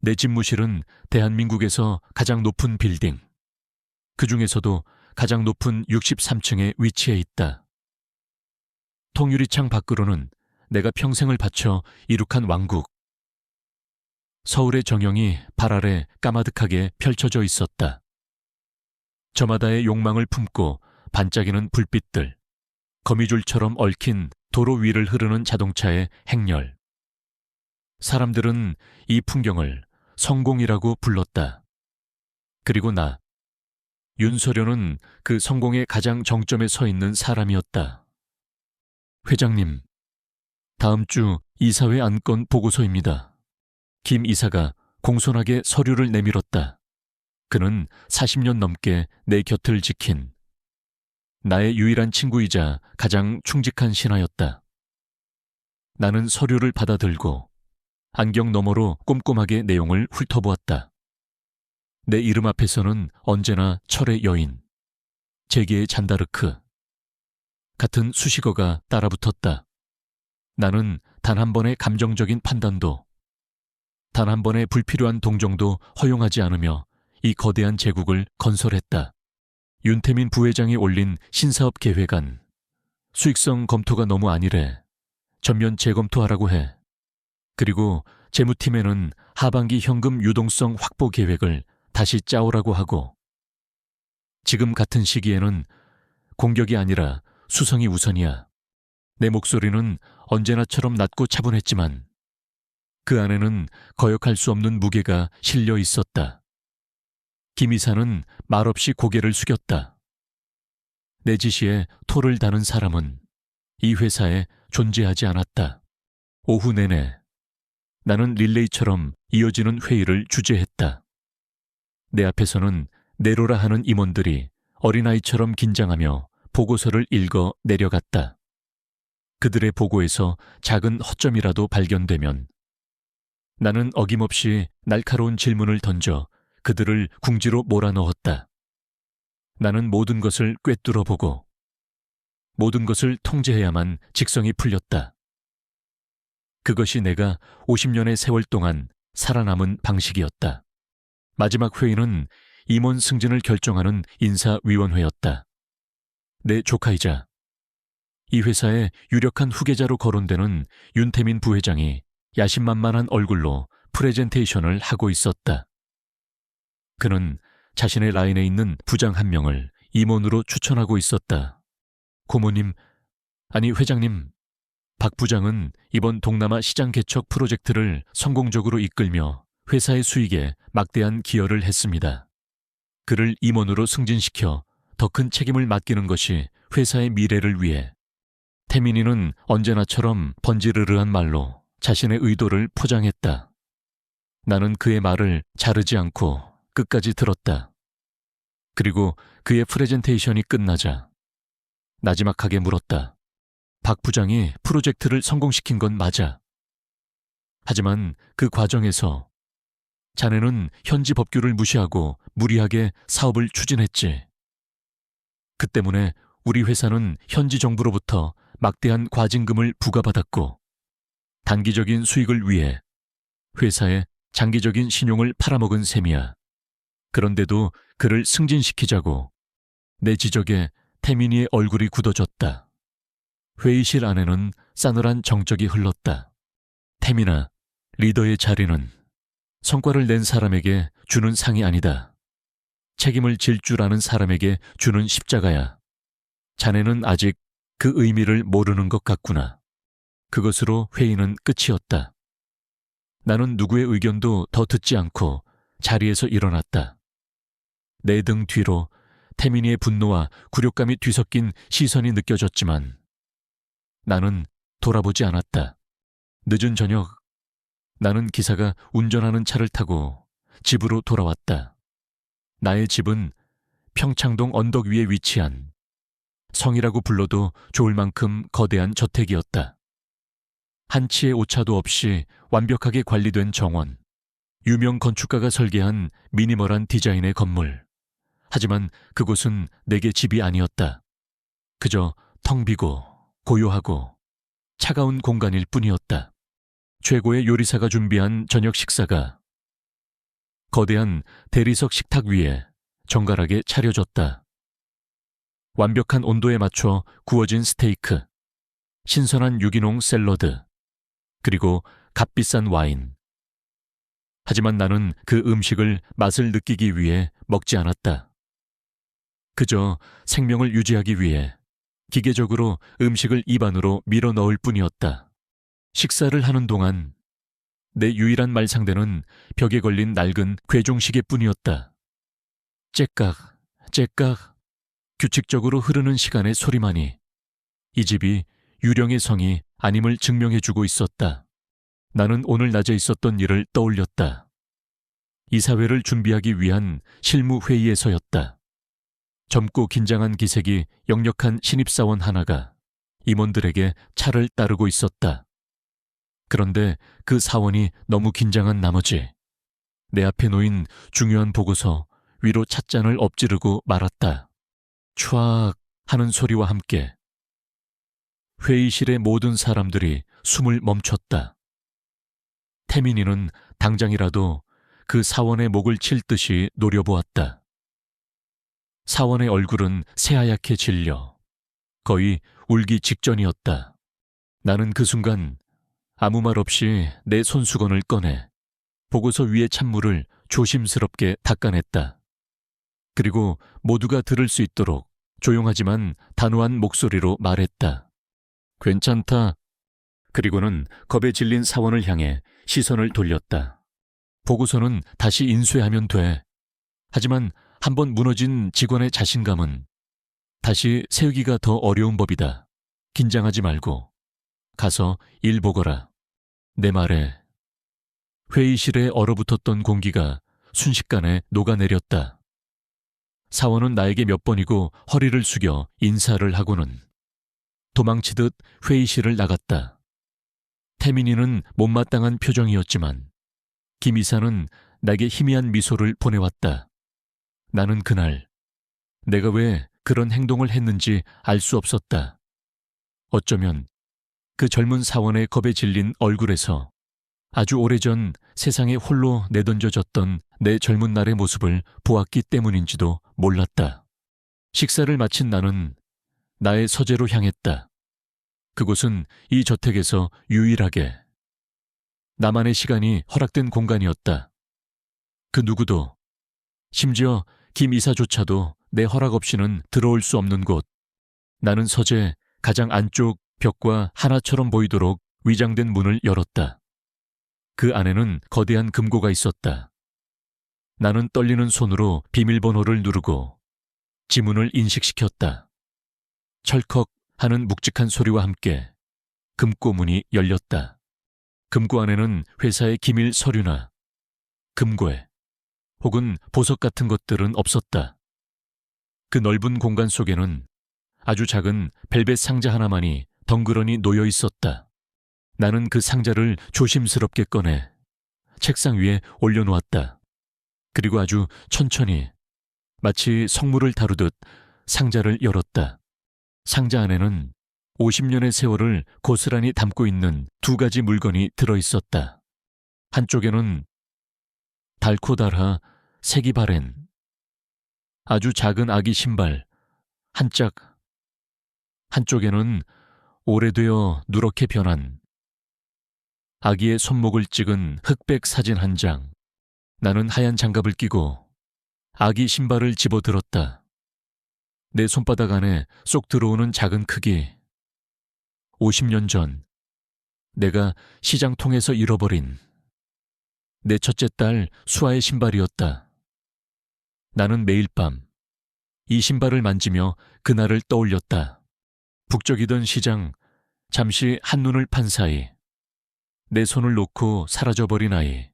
내 집무실은 대한민국에서 가장 높은 빌딩, 그 중에서도 가장 높은 63층에 위치해 있다. 통유리창 밖으로는 내가 평생을 바쳐 이룩한 왕국. 서울의 정형이 발 아래 까마득하게 펼쳐져 있었다. 저마다의 욕망을 품고 반짝이는 불빛들, 거미줄처럼 얽힌 도로 위를 흐르는 자동차의 행렬. 사람들은 이 풍경을 성공이라고 불렀다. 그리고 나, 윤서련은 그 성공의 가장 정점에 서 있는 사람이었다. 회장님, 다음 주 이사회 안건 보고서입니다. 김 이사가 공손하게 서류를 내밀었다. 그는 40년 넘게 내 곁을 지킨 나의 유일한 친구이자 가장 충직한 신하였다. 나는 서류를 받아들고 안경 너머로 꼼꼼하게 내용을 훑어보았다. 내 이름 앞에서는 언제나 철의 여인, 제게의 잔다르크 같은 수식어가 따라붙었다. 나는 단 한 번의 감정적인 판단도, 단 한 번의 불필요한 동정도 허용하지 않으며 이 거대한 제국을 건설했다. 윤태민 부회장이 올린 신사업 계획안, 수익성 검토가 너무 아니래. 전면 재검토하라고 해. 그리고 재무팀에는 하반기 현금 유동성 확보 계획을 다시 짜오라고 하고, 지금 같은 시기에는 공격이 아니라 수성이 우선이야. 내 목소리는 언제나처럼 낮고 차분했지만 그 안에는 거역할 수 없는 무게가 실려 있었다. 김 이사는 말없이 고개를 숙였다. 내 지시에 토를 다는 사람은 이 회사에 존재하지 않았다. 오후 내내 나는 릴레이처럼 이어지는 회의를 주재했다. 내 앞에서는 내로라 하는 임원들이 어린아이처럼 긴장하며 보고서를 읽어 내려갔다. 그들의 보고에서 작은 허점이라도 발견되면 나는 어김없이 날카로운 질문을 던져 그들을 궁지로 몰아넣었다. 나는 모든 것을 꿰뚫어보고 모든 것을 통제해야만 직성이 풀렸다. 그것이 내가 50년의 세월 동안 살아남은 방식이었다. 마지막 회의는 임원 승진을 결정하는 인사위원회였다. 내 조카이자 이 회사의 유력한 후계자로 거론되는 윤태민 부회장이 야심만만한 얼굴로 프레젠테이션을 하고 있었다. 그는 자신의 라인에 있는 부장 한 명을 임원으로 추천하고 있었다. 고모님, 아니 회장님, 박 부장은 이번 동남아 시장 개척 프로젝트를 성공적으로 이끌며 회사의 수익에 막대한 기여를 했습니다. 그를 임원으로 승진시켜 더 큰 책임을 맡기는 것이 회사의 미래를 위해. 태민이는 언제나처럼 번지르르한 말로 자신의 의도를 포장했다. 나는 그의 말을 자르지 않고 끝까지 들었다. 그리고 그의 프레젠테이션이 끝나자 나지막하게 물었다. 박 부장이 프로젝트를 성공시킨 건 맞아. 하지만 그 과정에서 자네는 현지 법규를 무시하고 무리하게 사업을 추진했지. 그 때문에 우리 회사는 현지 정부로부터 막대한 과징금을 부과받았고 단기적인 수익을 위해 회사의 장기적인 신용을 팔아먹은 셈이야. 그런데도 그를 승진시키자고 내 지적에 태민이의 얼굴이 굳어졌다. 회의실 안에는 싸늘한 정적이 흘렀다. 태민아, 리더의 자리는 성과를 낸 사람에게 주는 상이 아니다. 책임을 질 줄 아는 사람에게 주는 십자가야. 자네는 아직 그 의미를 모르는 것 같구나. 그것으로 회의는 끝이었다. 나는 누구의 의견도 더 듣지 않고 자리에서 일어났다. 내 등 뒤로 태민이의 분노와 굴욕감이 뒤섞인 시선이 느껴졌지만 나는 돌아보지 않았다. 늦은 저녁, 나는 기사가 운전하는 차를 타고 집으로 돌아왔다. 나의 집은 평창동 언덕 위에 위치한 성이라고 불러도 좋을 만큼 거대한 저택이었다. 한치의 오차도 없이 완벽하게 관리된 정원, 유명 건축가가 설계한 미니멀한 디자인의 건물. 하지만 그곳은 내게 집이 아니었다. 그저 텅 비고 고요하고 차가운 공간일 뿐이었다. 최고의 요리사가 준비한 저녁 식사가 거대한 대리석 식탁 위에 정갈하게 차려졌다. 완벽한 온도에 맞춰 구워진 스테이크, 신선한 유기농 샐러드, 그리고 값비싼 와인. 하지만 나는 그 음식을 맛을 느끼기 위해 먹지 않았다. 그저 생명을 유지하기 위해 기계적으로 음식을 입 안으로 밀어 넣을 뿐이었다. 식사를 하는 동안 내 유일한 말상대는 벽에 걸린 낡은 괴종시계 뿐이었다. 째깍, 째깍, 규칙적으로 흐르는 시간의 소리만이 이 집이 유령의 성이 아님을 증명해주고 있었다. 나는 오늘 낮에 있었던 일을 떠올렸다. 이사회를 준비하기 위한 실무회의에서였다. 젊고 긴장한 기색이 역력한 신입사원 하나가 임원들에게 차를 따르고 있었다. 그런데 그 사원이 너무 긴장한 나머지 내 앞에 놓인 중요한 보고서 위로 찻잔을 엎지르고 말았다. 촤악 하는 소리와 함께 회의실의 모든 사람들이 숨을 멈췄다. 태민이는 당장이라도 그 사원의 목을 칠 듯이 노려보았다. 사원의 얼굴은 새하얗게 질려 거의 울기 직전이었다. 나는 그 순간 아무 말 없이 내 손수건을 꺼내 보고서 위의 찬물을 조심스럽게 닦아냈다. 그리고 모두가 들을 수 있도록 조용하지만 단호한 목소리로 말했다. 괜찮다. 그리고는 겁에 질린 사원을 향해 시선을 돌렸다. 보고서는 다시 인쇄하면 돼. 하지만 한번 무너진 직원의 자신감은 다시 세우기가 더 어려운 법이다. 긴장하지 말고 가서 일 보거라. 내 말에 회의실에 얼어붙었던 공기가 순식간에 녹아내렸다. 사원은 나에게 몇 번이고 허리를 숙여 인사를 하고는 도망치듯 회의실을 나갔다. 태민이는 못마땅한 표정이었지만 김 이사는 나에게 희미한 미소를 보내왔다. 나는 그날 내가 왜 그런 행동을 했는지 알 수 없었다. 어쩌면 그 젊은 사원의 겁에 질린 얼굴에서 아주 오래전 세상에 홀로 내던져졌던 내 젊은 날의 모습을 보았기 때문인지도 몰랐다. 식사를 마친 나는 나의 서재로 향했다. 그곳은 이 저택에서 유일하게 나만의 시간이 허락된 공간이었다. 그 누구도, 심지어 김 이사조차도 내 허락 없이는 들어올 수 없는 곳. 나는 서재 가장 안쪽 벽과 하나처럼 보이도록 위장된 문을 열었다. 그 안에는 거대한 금고가 있었다. 나는 떨리는 손으로 비밀번호를 누르고 지문을 인식시켰다. 철컥 하는 묵직한 소리와 함께 금고 문이 열렸다. 금고 안에는 회사의 기밀 서류나 금괴 혹은 보석 같은 것들은 없었다. 그 넓은 공간 속에는 아주 작은 벨벳 상자 하나만이 덩그러니 놓여 있었다. 나는 그 상자를 조심스럽게 꺼내 책상 위에 올려놓았다. 그리고 아주 천천히 마치 성물을 다루듯 상자를 열었다. 상자 안에는 50년의 세월을 고스란히 담고 있는 두 가지 물건이 들어있었다. 한쪽에는 달코달하 세기바렌, 아주 작은 아기 신발 한 짝, 한쪽에는 오래되어 누렇게 변한 아기의 손목을 찍은 흑백 사진 한 장. 나는 하얀 장갑을 끼고 아기 신발을 집어들었다. 내 손바닥 안에 쏙 들어오는 작은 크기. 50년 전 내가 시장통에서 잃어버린 내 첫째 딸 수아의 신발이었다. 나는 매일 밤 이 신발을 만지며 그날을 떠올렸다. 북적이던 시장, 잠시 한눈을 판 사이 내 손을 놓고 사라져버린 아이.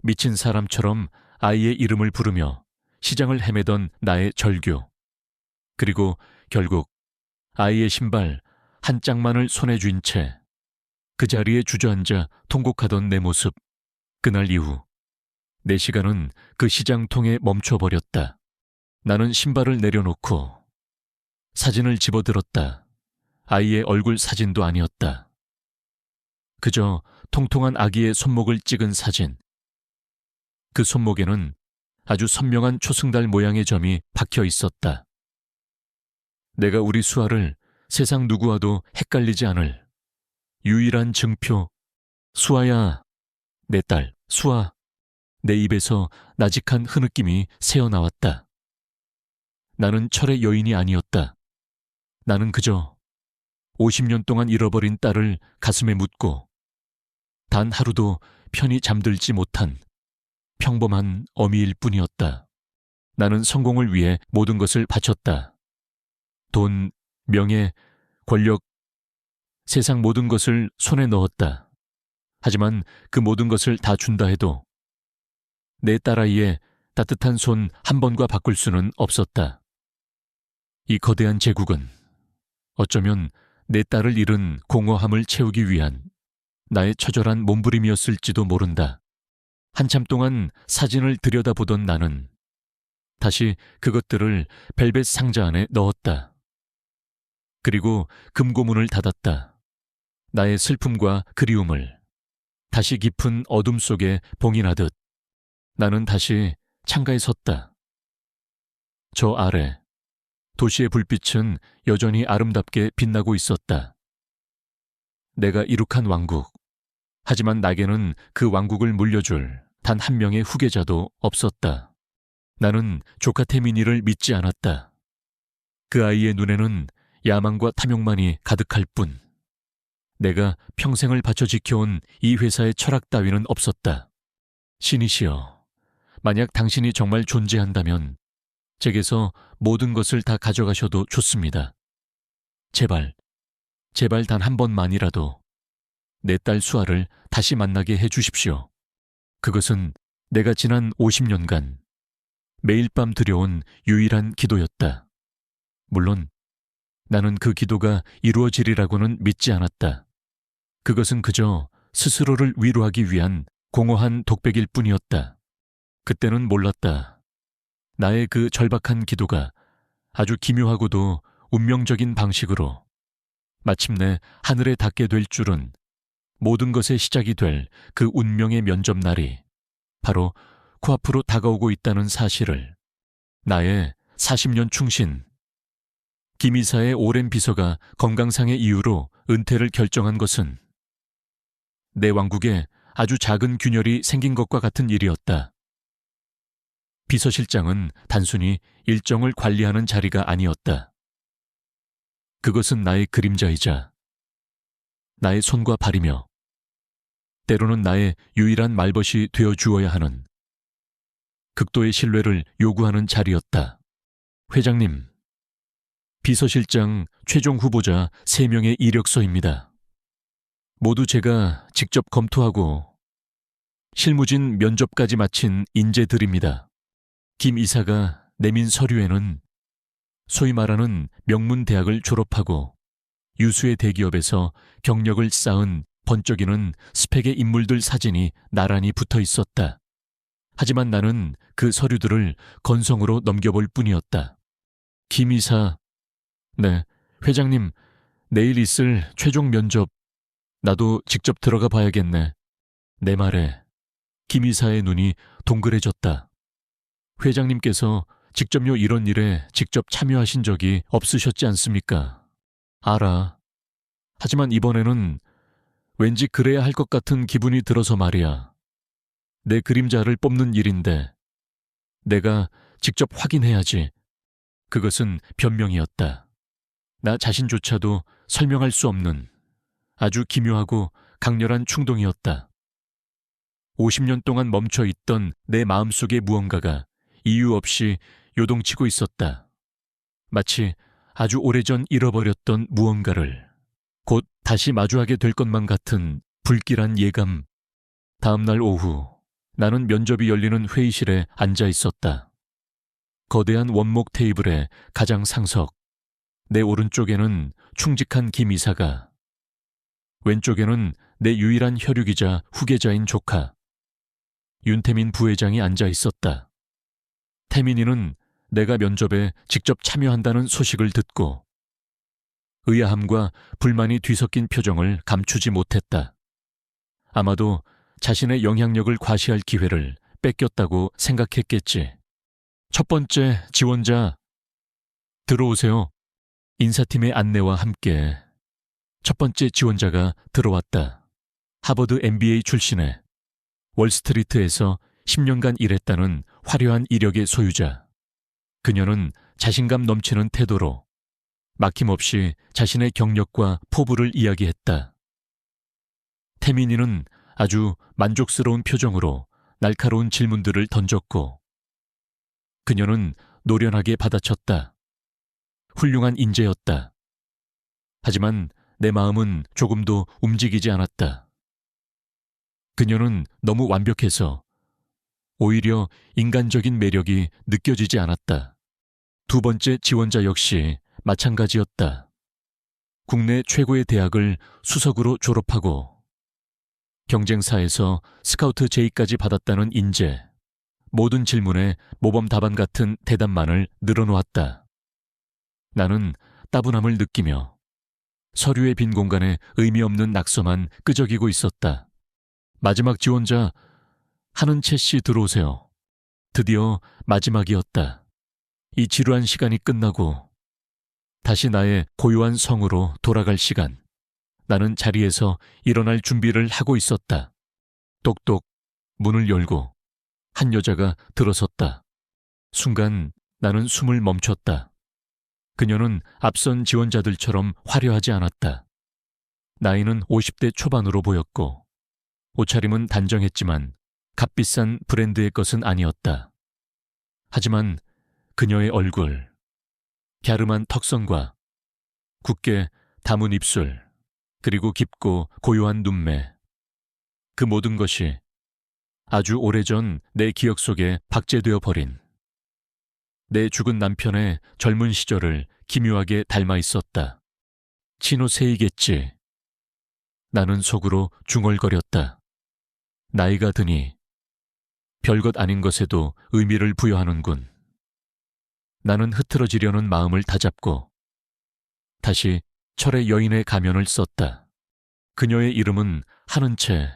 미친 사람처럼 아이의 이름을 부르며 시장을 헤매던 나의 절규. 그리고 결국 아이의 신발 한 짝만을 손에 쥔 채 그 자리에 주저앉아 통곡하던 내 모습. 그날 이후 내 시간은 그 시장통에 멈춰버렸다. 나는 신발을 내려놓고 사진을 집어들었다. 아이의 얼굴 사진도 아니었다. 그저 통통한 아기의 손목을 찍은 사진. 그 손목에는 아주 선명한 초승달 모양의 점이 박혀 있었다. 내가 우리 수아를 세상 누구와도 헷갈리지 않을 유일한 증표. 수아야, 내 딸, 수아. 내 입에서 나직한 흐느낌이 새어나왔다. 나는 철의 여인이 아니었다. 나는 그저 50년 동안 잃어버린 딸을 가슴에 묻고 단 하루도 편히 잠들지 못한 평범한 어미일 뿐이었다. 나는 성공을 위해 모든 것을 바쳤다. 돈, 명예, 권력, 세상 모든 것을 손에 넣었다. 하지만 그 모든 것을 다 준다 해도 내 딸아이의 따뜻한 손 한 번과 바꿀 수는 없었다. 이 거대한 제국은 어쩌면 내 딸을 잃은 공허함을 채우기 위한 나의 처절한 몸부림이었을지도 모른다. 한참 동안 사진을 들여다보던 나는 다시 그것들을 벨벳 상자 안에 넣었다. 그리고 금고문을 닫았다. 나의 슬픔과 그리움을 다시 깊은 어둠 속에 봉인하듯 나는 다시 창가에 섰다. 저 아래 도시의 불빛은 여전히 아름답게 빛나고 있었다. 내가 이룩한 왕국. 하지만 나에게는 그 왕국을 물려줄 단 한 명의 후계자도 없었다. 나는 조카 태민이를 믿지 않았다. 그 아이의 눈에는 야망과 탐욕만이 가득할 뿐 내가 평생을 바쳐 지켜온 이 회사의 철학 따위는 없었다. 신이시여, 만약 당신이 정말 존재한다면 제게서 모든 것을 다 가져가셔도 좋습니다. 제발, 제발 단 한 번만이라도 내 딸 수아를 다시 만나게 해 주십시오. 그것은 내가 지난 50년간 매일 밤 드려온 유일한 기도였다. 물론 나는 그 기도가 이루어지리라고는 믿지 않았다. 그것은 그저 스스로를 위로하기 위한 공허한 독백일 뿐이었다. 그때는 몰랐다. 나의 그 절박한 기도가 아주 기묘하고도 운명적인 방식으로 마침내 하늘에 닿게 될 줄은 모든 것의 시작이 될 그 운명의 면접날이 바로 코앞으로 다가오고 있다는 사실을 나의 40년 충신, 김 이사의 오랜 비서가 건강상의 이유로 은퇴를 결정한 것은 내 왕국에 아주 작은 균열이 생긴 것과 같은 일이었다. 비서실장은 단순히 일정을 관리하는 자리가 아니었다. 그것은 나의 그림자이자 나의 손과 발이며 때로는 나의 유일한 말벗이 되어 주어야 하는 극도의 신뢰를 요구하는 자리였다. 회장님, 비서실장 최종 후보자 3명의 이력서입니다. 모두 제가 직접 검토하고 실무진 면접까지 마친 인재들입니다. 김 이사가 내민 서류에는 소위 말하는 명문 대학을 졸업하고 유수의 대기업에서 경력을 쌓은 번쩍이는 스펙의 인물들 사진이 나란히 붙어 있었다. 하지만 나는 그 서류들을 건성으로 넘겨볼 뿐이었다. 김 이사, 네, 회장님, 내일 있을 최종 면접 나도 직접 들어가 봐야겠네. 내 말에 김 이사의 눈이 동그래졌다. 회장님께서 직접요 이런 일에 직접 참여하신 적이 없으셨지 않습니까? 알아. 하지만 이번에는 왠지 그래야 할 것 같은 기분이 들어서 말이야. 내 그림자를 뽑는 일인데 내가 직접 확인해야지. 그것은 변명이었다. 나 자신조차도 설명할 수 없는 아주 기묘하고 강렬한 충동이었다. 50년 동안 멈춰있던 내 마음속의 무언가가 이유 없이 요동치고 있었다. 마치 아주 오래전 잃어버렸던 무언가를 곧 다시 마주하게 될 것만 같은 불길한 예감. 다음 날 오후 나는 면접이 열리는 회의실에 앉아 있었다. 거대한 원목 테이블의 가장 상석, 내 오른쪽에는 충직한 김 이사가, 왼쪽에는 내 유일한 혈육이자 후계자인 조카 윤태민 부회장이 앉아 있었다. 태민이는 내가 면접에 직접 참여한다는 소식을 듣고 의아함과 불만이 뒤섞인 표정을 감추지 못했다. 아마도 자신의 영향력을 과시할 기회를 뺏겼다고 생각했겠지. 첫 번째 지원자, 들어오세요. 인사팀의 안내와 함께 첫 번째 지원자가 들어왔다. 하버드 MBA 출신의 월스트리트에서 10년간 일했다는 화려한 이력의 소유자. 그녀는 자신감 넘치는 태도로 막힘없이 자신의 경력과 포부를 이야기했다. 태민이는 아주 만족스러운 표정으로 날카로운 질문들을 던졌고 그녀는 노련하게 받아쳤다. 훌륭한 인재였다. 하지만 내 마음은 조금도 움직이지 않았다. 그녀는 너무 완벽해서 오히려 인간적인 매력이 느껴지지 않았다. 두 번째 지원자 역시 마찬가지였다. 국내 최고의 대학을 수석으로 졸업하고 경쟁사에서 스카우트 제의까지 받았다는 인재. 모든 질문에 모범 답안 같은 대답만을 늘어놓았다. 나는 따분함을 느끼며 서류의 빈 공간에 의미 없는 낙서만 끄적이고 있었다. 마지막 지원자, 한은채 씨 들어오세요. 드디어 마지막이었다. 이 지루한 시간이 끝나고 다시 나의 고요한 성으로 돌아갈 시간. 나는 자리에서 일어날 준비를 하고 있었다. 똑똑 문을 열고 한 여자가 들어섰다. 순간 나는 숨을 멈췄다. 그녀는 앞선 지원자들처럼 화려하지 않았다. 나이는 50대 초반으로 보였고 옷차림은 단정했지만 값비싼 브랜드의 것은 아니었다. 하지만 그녀의 얼굴, 갸름한 턱선과 굳게 담은 입술, 그리고 깊고 고요한 눈매, 그 모든 것이 아주 오래전 내 기억 속에 박제되어 버린 내 죽은 남편의 젊은 시절을 기묘하게 닮아 있었다. 친호세이겠지. 나는 속으로 중얼거렸다. 나이가 드니 별것 아닌 것에도 의미를 부여하는군. 나는 흐트러지려는 마음을 다잡고 다시 철의 여인의 가면을 썼다. 그녀의 이름은 한은채.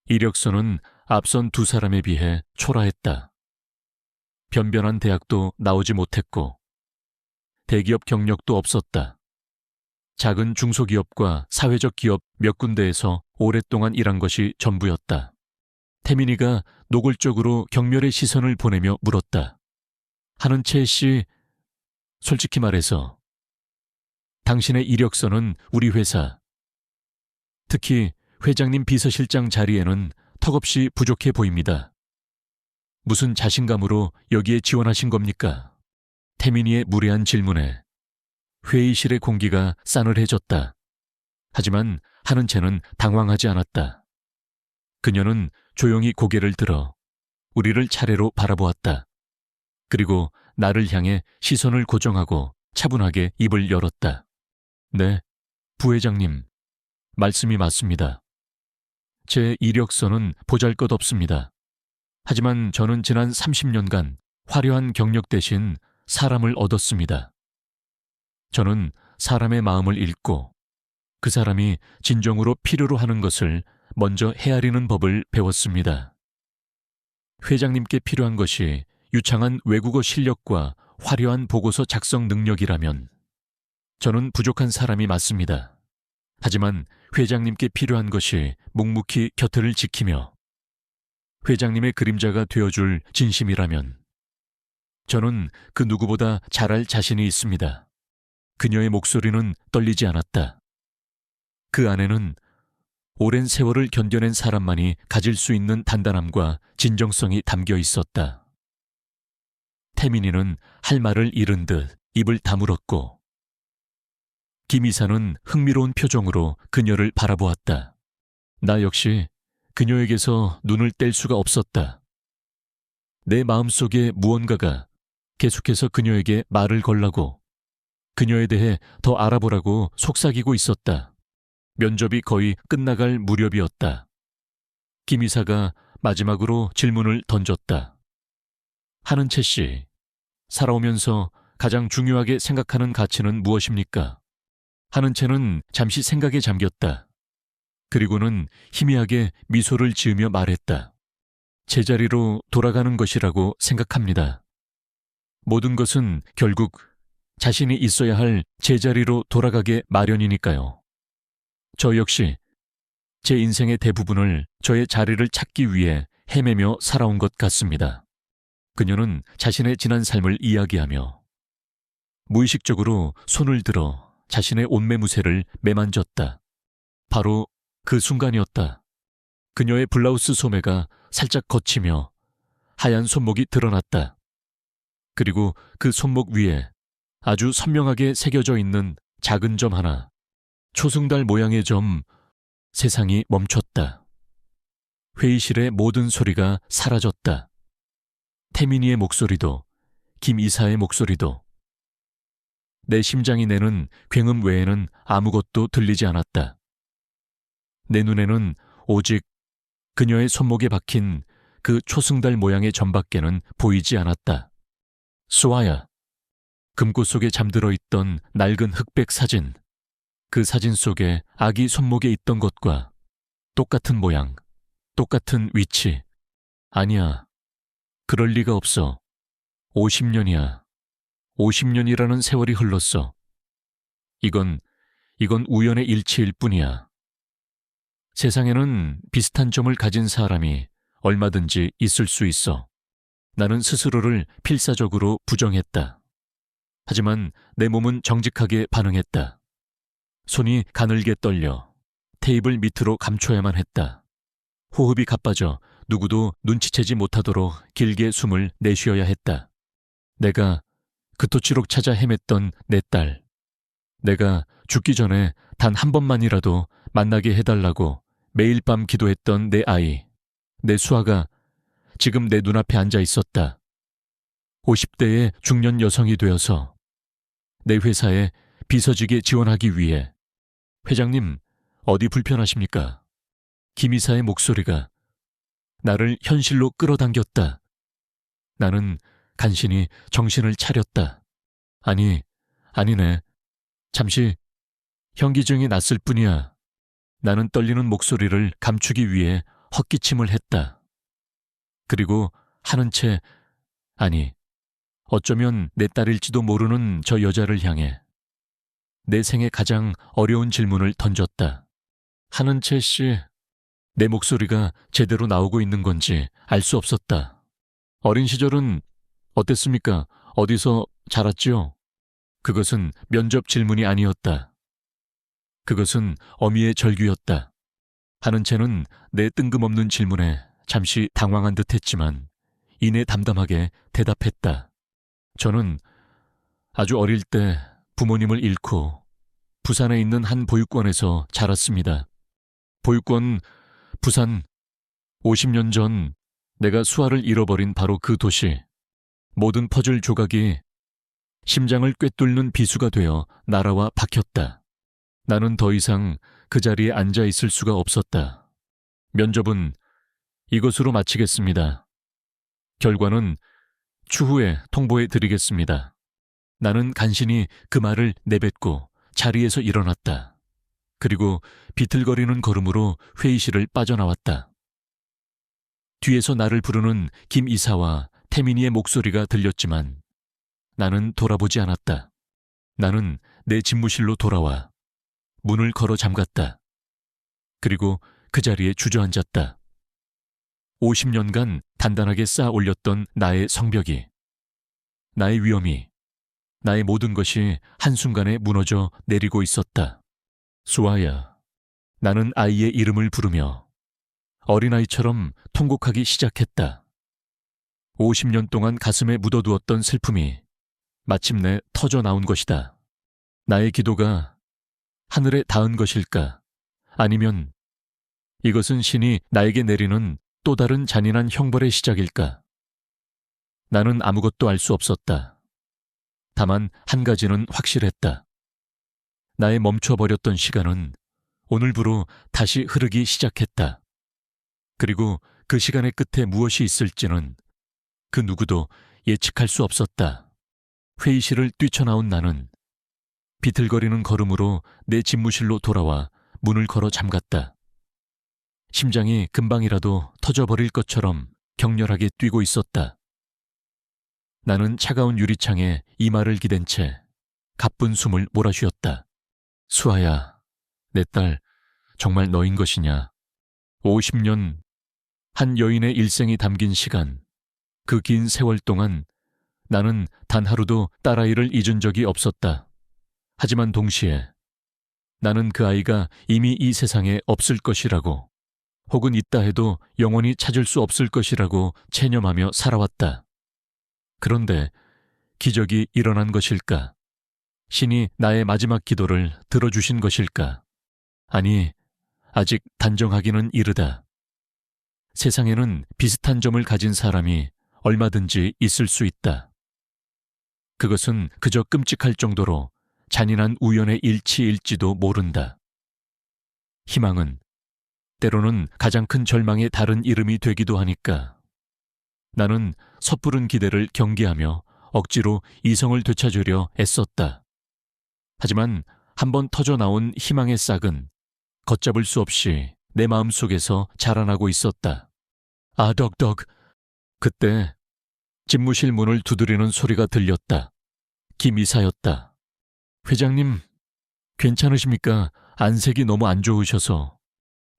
이력서는 앞선 두 사람에 비해 초라했다. 변변한 대학도 나오지 못했고 대기업 경력도 없었다. 작은 중소기업과 사회적 기업 몇 군데에서 오랫동안 일한 것이 전부였다. 태민이가 노골적으로 경멸의 시선을 보내며 물었다. 한은채 씨, 솔직히 말해서 당신의 이력서는 우리 회사, 특히 회장님 비서실장 자리에는 턱없이 부족해 보입니다. 무슨 자신감으로 여기에 지원하신 겁니까? 태민이의 무례한 질문에 회의실의 공기가 싸늘해졌다. 하지만 한은채는 당황하지 않았다. 그녀는 조용히 고개를 들어 우리를 차례로 바라보았다. 그리고 나를 향해 시선을 고정하고 차분하게 입을 열었다. 네, 부회장님, 말씀이 맞습니다. 제 이력서는 보잘것없습니다. 하지만 저는 지난 30년간 화려한 경력 대신 사람을 얻었습니다. 저는 사람의 마음을 읽고 그 사람이 진정으로 필요로 하는 것을 먼저 헤아리는 법을 배웠습니다. 회장님께 필요한 것이 유창한 외국어 실력과 화려한 보고서 작성 능력이라면 저는 부족한 사람이 맞습니다. 하지만 회장님께 필요한 것이 묵묵히 곁을 지키며 회장님의 그림자가 되어줄 진심이라면 저는 그 누구보다 잘할 자신이 있습니다. 그녀의 목소리는 떨리지 않았다. 그 안에는 오랜 세월을 견뎌낸 사람만이 가질 수 있는 단단함과 진정성이 담겨 있었다. 태민이는 할 말을 잃은 듯 입을 다물었고 김 이사는 흥미로운 표정으로 그녀를 바라보았다. 나 역시 그녀에게서 눈을 뗄 수가 없었다. 내 마음속에 무언가가 계속해서 그녀에게 말을 걸라고 그녀에 대해 더 알아보라고 속삭이고 있었다. 면접이 거의 끝나갈 무렵이었다. 김 이사가 마지막으로 질문을 던졌다. 한은채 씨, 살아오면서 가장 중요하게 생각하는 가치는 무엇입니까? 한은채는 잠시 생각에 잠겼다. 그리고는 희미하게 미소를 지으며 말했다. 제자리로 돌아가는 것이라고 생각합니다. 모든 것은 결국 자신이 있어야 할 제자리로 돌아가게 마련이니까요. 저 역시 제 인생의 대부분을 저의 자리를 찾기 위해 헤매며 살아온 것 같습니다. 그녀는 자신의 지난 삶을 이야기하며 무의식적으로 손을 들어 자신의 옷매무새를 매만졌다. 바로 그 순간이었다. 그녀의 블라우스 소매가 살짝 걷히며 하얀 손목이 드러났다. 그리고 그 손목 위에 아주 선명하게 새겨져 있는 작은 점 하나, 초승달 모양의 점. 세상이 멈췄다. 회의실의 모든 소리가 사라졌다. 태민이의 목소리도, 김 이사의 목소리도. 내 심장이 내는 굉음 외에는 아무것도 들리지 않았다. 내 눈에는 오직 그녀의 손목에 박힌 그 초승달 모양의 점밖에는 보이지 않았다. 수아야. 금고 속에 잠들어 있던 낡은 흑백 사진. 그 사진 속에 아기 손목에 있던 것과 똑같은 모양, 똑같은 위치. 아니야. 그럴 리가 없어. 50년이야. 50년이라는 세월이 흘렀어. 이건 우연의 일치일 뿐이야. 세상에는 비슷한 점을 가진 사람이 얼마든지 있을 수 있어. 나는 스스로를 필사적으로 부정했다. 하지만 내 몸은 정직하게 반응했다. 손이 가늘게 떨려 테이블 밑으로 감춰야만 했다. 호흡이 가빠져 누구도 눈치채지 못하도록 길게 숨을 내쉬어야 했다. 내가 그토록 찾아 헤맸던 내 딸. 내가 죽기 전에 단 한 번만이라도 만나게 해달라고 매일 밤 기도했던 내 아이. 내 수아가 지금 내 눈앞에 앉아 있었다. 50대의 중년 여성이 되어서 내 회사에 비서직에 지원하기 위해. 회장님, 어디 불편하십니까? 김 이사의 목소리가 나를 현실로 끌어당겼다. 나는 간신히 정신을 차렸다. 아니네. 잠시 현기증이 났을 뿐이야. 나는 떨리는 목소리를 감추기 위해 헛기침을 했다. 그리고 하는 채, 어쩌면 내 딸일지도 모르는 저 여자를 향해 내 생애 가장 어려운 질문을 던졌다. 하는 채 씨, 내 목소리가 제대로 나오고 있는 건지 알 수 없었다. 어린 시절은 어땠습니까? 어디서 자랐지요? 그것은 면접 질문이 아니었다. 그것은 어미의 절규였다. 하는 채는 내 뜬금없는 질문에 잠시 당황한 듯 했지만 이내 담담하게 대답했다. 저는 아주 어릴 때 부모님을 잃고 부산에 있는 한 보육원에서 자랐습니다. 보육원, 부산. 50년 전 내가 수아를 잃어버린 바로 그 도시. 모든 퍼즐 조각이 심장을 꿰뚫는 비수가 되어 날아와 박혔다. 나는 더 이상 그 자리에 앉아 있을 수가 없었다. 면접은 이것으로 마치겠습니다. 결과는 추후에 통보해 드리겠습니다. 나는 간신히 그 말을 내뱉고 자리에서 일어났다. 그리고 비틀거리는 걸음으로 회의실을 빠져나왔다. 뒤에서 나를 부르는 김 이사와 태민이의 목소리가 들렸지만 나는 돌아보지 않았다. 나는 내 집무실로 돌아와 문을 걸어 잠갔다. 그리고 그 자리에 주저앉았다. 50년간 단단하게 쌓아 올렸던 나의 성벽이, 나의 위엄이, 나의 모든 것이 한순간에 무너져 내리고 있었다. 수아야. 나는 아이의 이름을 부르며 어린아이처럼 통곡하기 시작했다. 50년 동안 가슴에 묻어두었던 슬픔이 마침내 터져 나온 것이다. 나의 기도가 하늘에 닿은 것일까? 아니면 이것은 신이 나에게 내리는 또 다른 잔인한 형벌의 시작일까? 나는 아무것도 알 수 없었다. 다만 한 가지는 확실했다. 나의 멈춰버렸던 시간은 오늘부로 다시 흐르기 시작했다. 그리고 그 시간의 끝에 무엇이 있을지는 그 누구도 예측할 수 없었다. 회의실을 뛰쳐나온 나는 비틀거리는 걸음으로 내 집무실로 돌아와 문을 걸어 잠갔다. 심장이 금방이라도 터져버릴 것처럼 격렬하게 뛰고 있었다. 나는 차가운 유리창에 이마를 기댄 채 가쁜 숨을 몰아쉬었다. 수아야, 내 딸 정말 너인 것이냐? 50년, 한 여인의 일생이 담긴 시간, 그 긴 세월 동안 나는 단 하루도 딸아이를 잊은 적이 없었다. 하지만 동시에 나는 그 아이가 이미 이 세상에 없을 것이라고, 혹은 있다 해도 영원히 찾을 수 없을 것이라고 체념하며 살아왔다. 그런데 기적이 일어난 것일까? 신이 나의 마지막 기도를 들어주신 것일까? 아니, 아직 단정하기는 이르다. 세상에는 비슷한 점을 가진 사람이 얼마든지 있을 수 있다. 그것은 그저 끔찍할 정도로 잔인한 우연의 일치일지도 모른다. 희망은 때로는 가장 큰 절망의 다른 이름이 되기도 하니까. 나는 섣부른 기대를 경계하며 억지로 이성을 되찾으려 애썼다. 하지만 한번 터져나온 희망의 싹은 걷잡을 수 없이 내 마음속에서 자라나고 있었다. 아, 덕덕. 그때 집무실 문을 두드리는 소리가 들렸다. 김이사였다. 회장님, 괜찮으십니까? 안색이 너무 안 좋으셔서.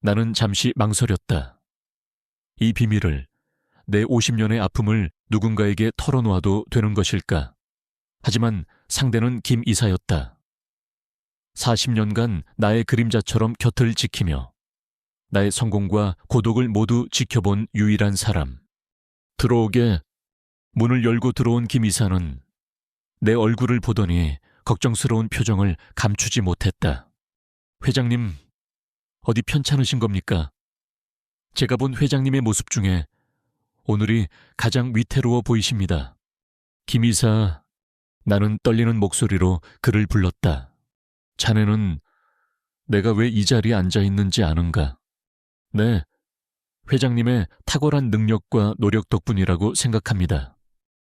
나는 잠시 망설였다. 이 비밀을, 내 50년의 아픔을 누군가에게 털어놓아도 되는 것일까? 하지만 상대는 김이사였다. 40년간 나의 그림자처럼 곁을 지키며 나의 성공과 고독을 모두 지켜본 유일한 사람. 들어오게. 문을 열고 들어온 김이사는 내 얼굴을 보더니 걱정스러운 표정을 감추지 못했다. 회장님, 어디 편찮으신 겁니까? 제가 본 회장님의 모습 중에 오늘이 가장 위태로워 보이십니다. 김이사, 나는 떨리는 목소리로 그를 불렀다. 자네는 내가 왜 이 자리에 앉아 있는지 아는가? 네, 회장님의 탁월한 능력과 노력 덕분이라고 생각합니다.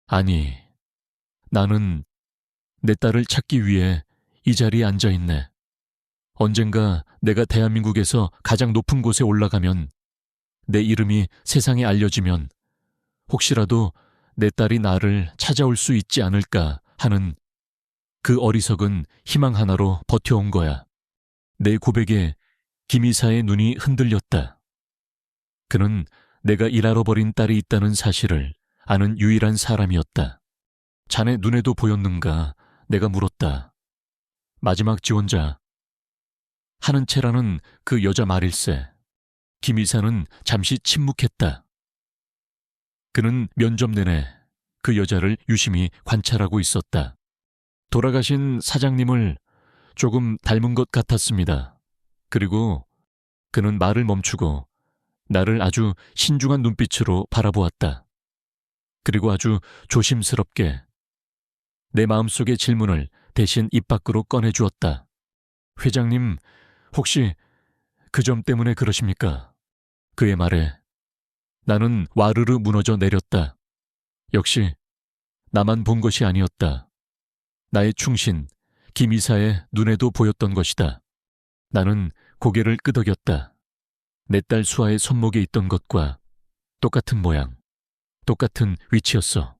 아니, 나는 내 딸을 찾기 위해 이 자리에 앉아 있네. 언젠가 내가 대한민국에서 가장 높은 곳에 올라가면, 내 이름이 세상에 알려지면 혹시라도 내 딸이 나를 찾아올 수 있지 않을까 하는 그 어리석은 희망 하나로 버텨온 거야. 내 고백에 김이사의 눈이 흔들렸다. 그는 내가 일하러 버린 딸이 있다는 사실을 아는 유일한 사람이었다. 자네 눈에도 보였는가? 내가 물었다. 마지막 지원자. 하는 채라는 그 여자 말일세. 김이사는 잠시 침묵했다. 그는 면접 내내 그 여자를 유심히 관찰하고 있었다. 돌아가신 사장님을 조금 닮은 것 같았습니다. 그리고 그는 말을 멈추고 나를 아주 신중한 눈빛으로 바라보았다. 그리고 아주 조심스럽게 내 마음속의 질문을 대신 입 밖으로 꺼내주었다. 회장님, 혹시 그 점 때문에 그러십니까? 그의 말에 나는 와르르 무너져 내렸다. 역시 나만 본 것이 아니었다. 나의 충신, 김이사의 눈에도 보였던 것이다. 나는 고개를 끄덕였다. 내 딸 수아의 손목에 있던 것과 똑같은 모양, 똑같은 위치였어.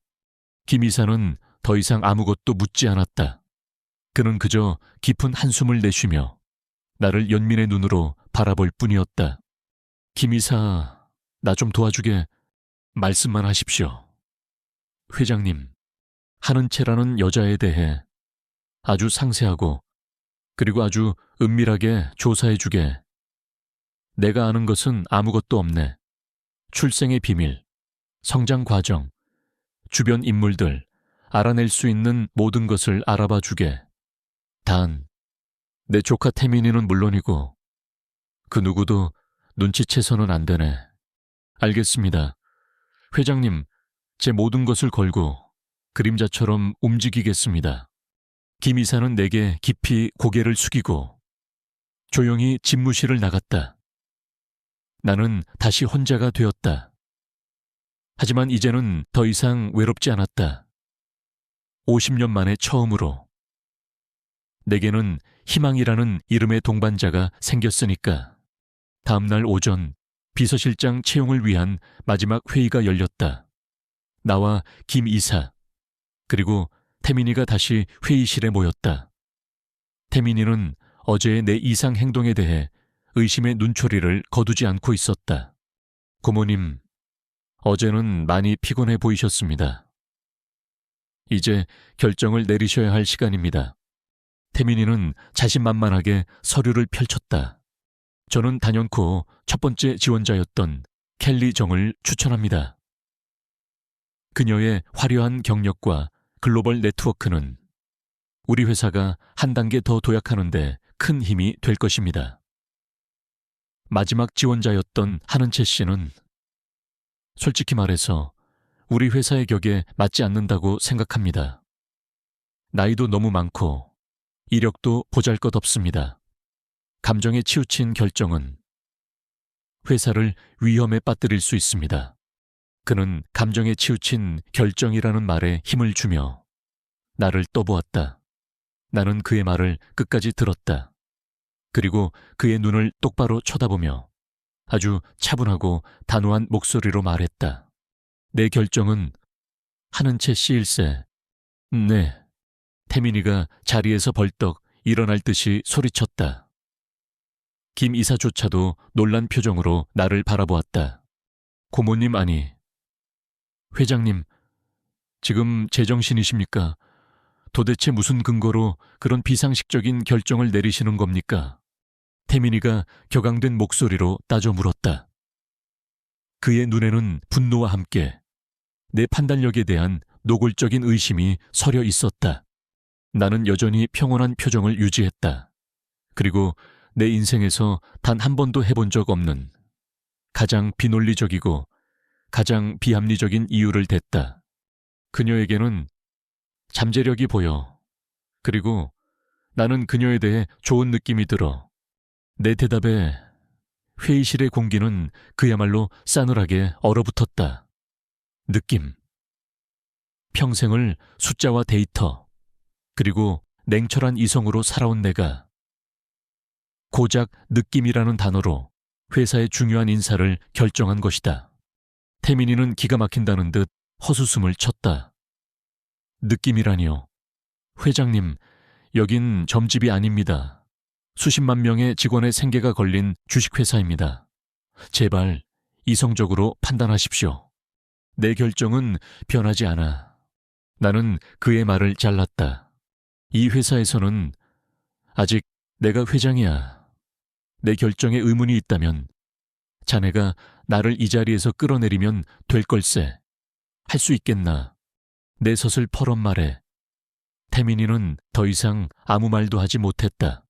김이사는 더 이상 아무것도 묻지 않았다. 그는 그저 깊은 한숨을 내쉬며 나를 연민의 눈으로 바라볼 뿐이었다. 김이사, 나 좀 도와주게. 말씀만 하십시오. 회장님, 하는 채라는 여자에 대해 아주 상세하고 그리고 아주 은밀하게 조사해주게. 내가 아는 것은 아무것도 없네. 출생의 비밀, 성장 과정, 주변 인물들, 알아낼 수 있는 모든 것을 알아봐 주게. 단, 내 조카 태민이는 물론이고 그 누구도 눈치채서는 안 되네. 알겠습니다. 회장님, 제 모든 것을 걸고 그림자처럼 움직이겠습니다. 김이사는 내게 깊이 고개를 숙이고 조용히 집무실을 나갔다. 나는 다시 혼자가 되었다. 하지만 이제는 더 이상 외롭지 않았다. 50년 만에 처음으로 내게는 희망이라는 이름의 동반자가 생겼으니까. 다음날 오전 비서실장 채용을 위한 마지막 회의가 열렸다. 나와 김 이사, 그리고 태민이가 다시 회의실에 모였다. 태민이는 어제의 내 이상 행동에 대해 의심의 눈초리를 거두지 않고 있었다. 고모님, 어제는 많이 피곤해 보이셨습니다. 이제 결정을 내리셔야 할 시간입니다. 태민이는 자신만만하게 서류를 펼쳤다. 저는 단연코 첫 번째 지원자였던 켈리 정을 추천합니다. 그녀의 화려한 경력과 글로벌 네트워크는 우리 회사가 한 단계 더 도약하는데 큰 힘이 될 것입니다. 마지막 지원자였던 한은채 씨는 솔직히 말해서 우리 회사의 격에 맞지 않는다고 생각합니다. 나이도 너무 많고 이력도 보잘것없습니다. 감정에 치우친 결정은 회사를 위험에 빠뜨릴 수 있습니다. 그는 감정에 치우친 결정이라는 말에 힘을 주며 나를 떠보았다. 나는 그의 말을 끝까지 들었다. 그리고 그의 눈을 똑바로 쳐다보며 아주 차분하고 단호한 목소리로 말했다. 내 결정은 한은채 씨일세. 네. 태민이가 자리에서 벌떡 일어날 듯이 소리쳤다. 김 이사조차도 놀란 표정으로 나를 바라보았다. 고모님 아니, 회장님, 지금 제정신이십니까? 도대체 무슨 근거로 그런 비상식적인 결정을 내리시는 겁니까? 태민이가 격앙된 목소리로 따져 물었다. 그의 눈에는 분노와 함께 내 판단력에 대한 노골적인 의심이 서려 있었다. 나는 여전히 평온한 표정을 유지했다. 그리고 내 인생에서 단 한 번도 해본 적 없는 가장 비논리적이고 가장 비합리적인 이유를 댔다. 그녀에게는 잠재력이 보여. 그리고 나는 그녀에 대해 좋은 느낌이 들어. 내 대답에 회의실의 공기는 그야말로 싸늘하게 얼어붙었다. 느낌. 평생을 숫자와 데이터, 그리고 냉철한 이성으로 살아온 내가 고작 느낌이라는 단어로 회사의 중요한 인사를 결정한 것이다. 태민이는 기가 막힌다는 듯 헛웃음을 쳤다. 느낌이라니요. 회장님, 여긴 점집이 아닙니다. 수십만 명의 직원의 생계가 걸린 주식회사입니다. 제발 이성적으로 판단하십시오. 내 결정은 변하지 않아. 나는 그의 말을 잘랐다. 이 회사에서는 아직 내가 회장이야. 내 결정에 의문이 있다면 자네가 나를 이 자리에서 끌어내리면 될 걸세. 할 수 있겠나. 내 섯을 펄언 말에 태민이는 더 이상 아무 말도 하지 못했다.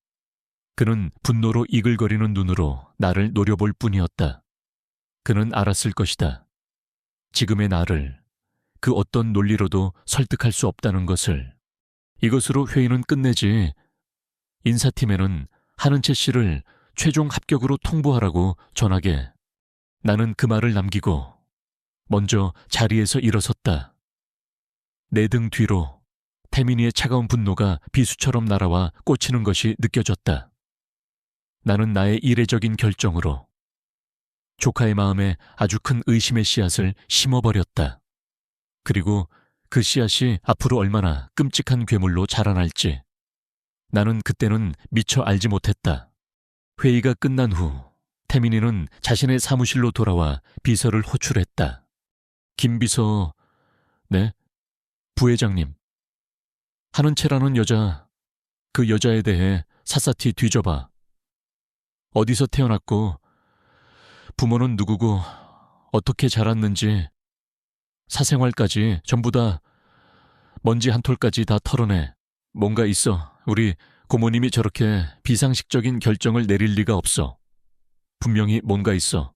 그는 분노로 이글거리는 눈으로 나를 노려볼 뿐이었다. 그는 알았을 것이다. 지금의 나를 그 어떤 논리로도 설득할 수 없다는 것을. 이것으로 회의는 끝내지. 인사팀에는 한은채 씨를 최종 합격으로 통보하라고 전하게. 나는 그 말을 남기고 먼저 자리에서 일어섰다. 내 등 뒤로 태민이의 차가운 분노가 비수처럼 날아와 꽂히는 것이 느껴졌다. 나는 나의 이례적인 결정으로 조카의 마음에 아주 큰 의심의 씨앗을 심어버렸다. 그리고 그 씨앗이 앞으로 얼마나 끔찍한 괴물로 자라날지 나는 그때는 미처 알지 못했다. 회의가 끝난 후 태민이는 자신의 사무실로 돌아와 비서를 호출했다. 김 비서, 네? 부회장님. 한은채라는 여자, 그 여자에 대해 샅샅이 뒤져봐. 어디서 태어났고, 부모는 누구고, 어떻게 자랐는지, 사생활까지 전부 다 먼지 한 톨까지 다 털어내. 뭔가 있어. 우리 고모님이 저렇게 비상식적인 결정을 내릴 리가 없어. 분명히 뭔가 있어.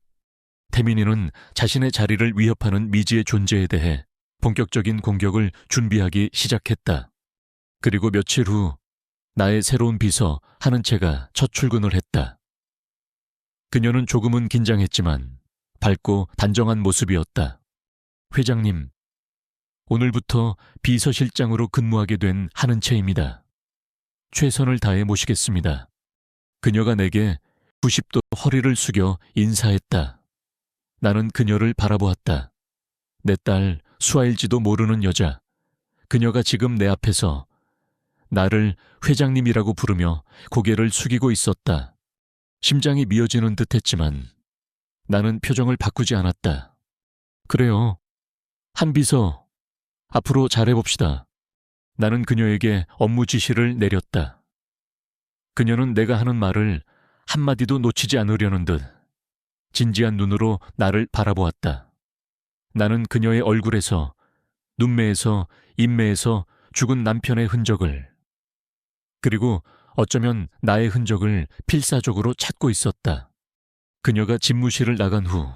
태민이는 자신의 자리를 위협하는 미지의 존재에 대해 본격적인 공격을 준비하기 시작했다. 그리고 며칠 후 나의 새로운 비서 한은채가 첫 출근을 했다. 그녀는 조금은 긴장했지만 밝고 단정한 모습이었다. 회장님, 오늘부터 비서실장으로 근무하게 된 한은채입니다. 최선을 다해 모시겠습니다. 그녀가 내게 90도 허리를 숙여 인사했다. 나는 그녀를 바라보았다. 내 딸 수아일지도 모르는 여자. 그녀가 지금 내 앞에서 나를 회장님이라고 부르며 고개를 숙이고 있었다. 심장이 미어지는 듯했지만 나는 표정을 바꾸지 않았다. 그래요. 한비서, 앞으로 잘해봅시다. 나는 그녀에게 업무 지시를 내렸다. 그녀는 내가 하는 말을 한마디도 놓치지 않으려는 듯 진지한 눈으로 나를 바라보았다. 나는 그녀의 얼굴에서, 눈매에서, 입매에서 죽은 남편의 흔적을, 그리고 어쩌면 나의 흔적을 필사적으로 찾고 있었다. 그녀가 집무실을 나간 후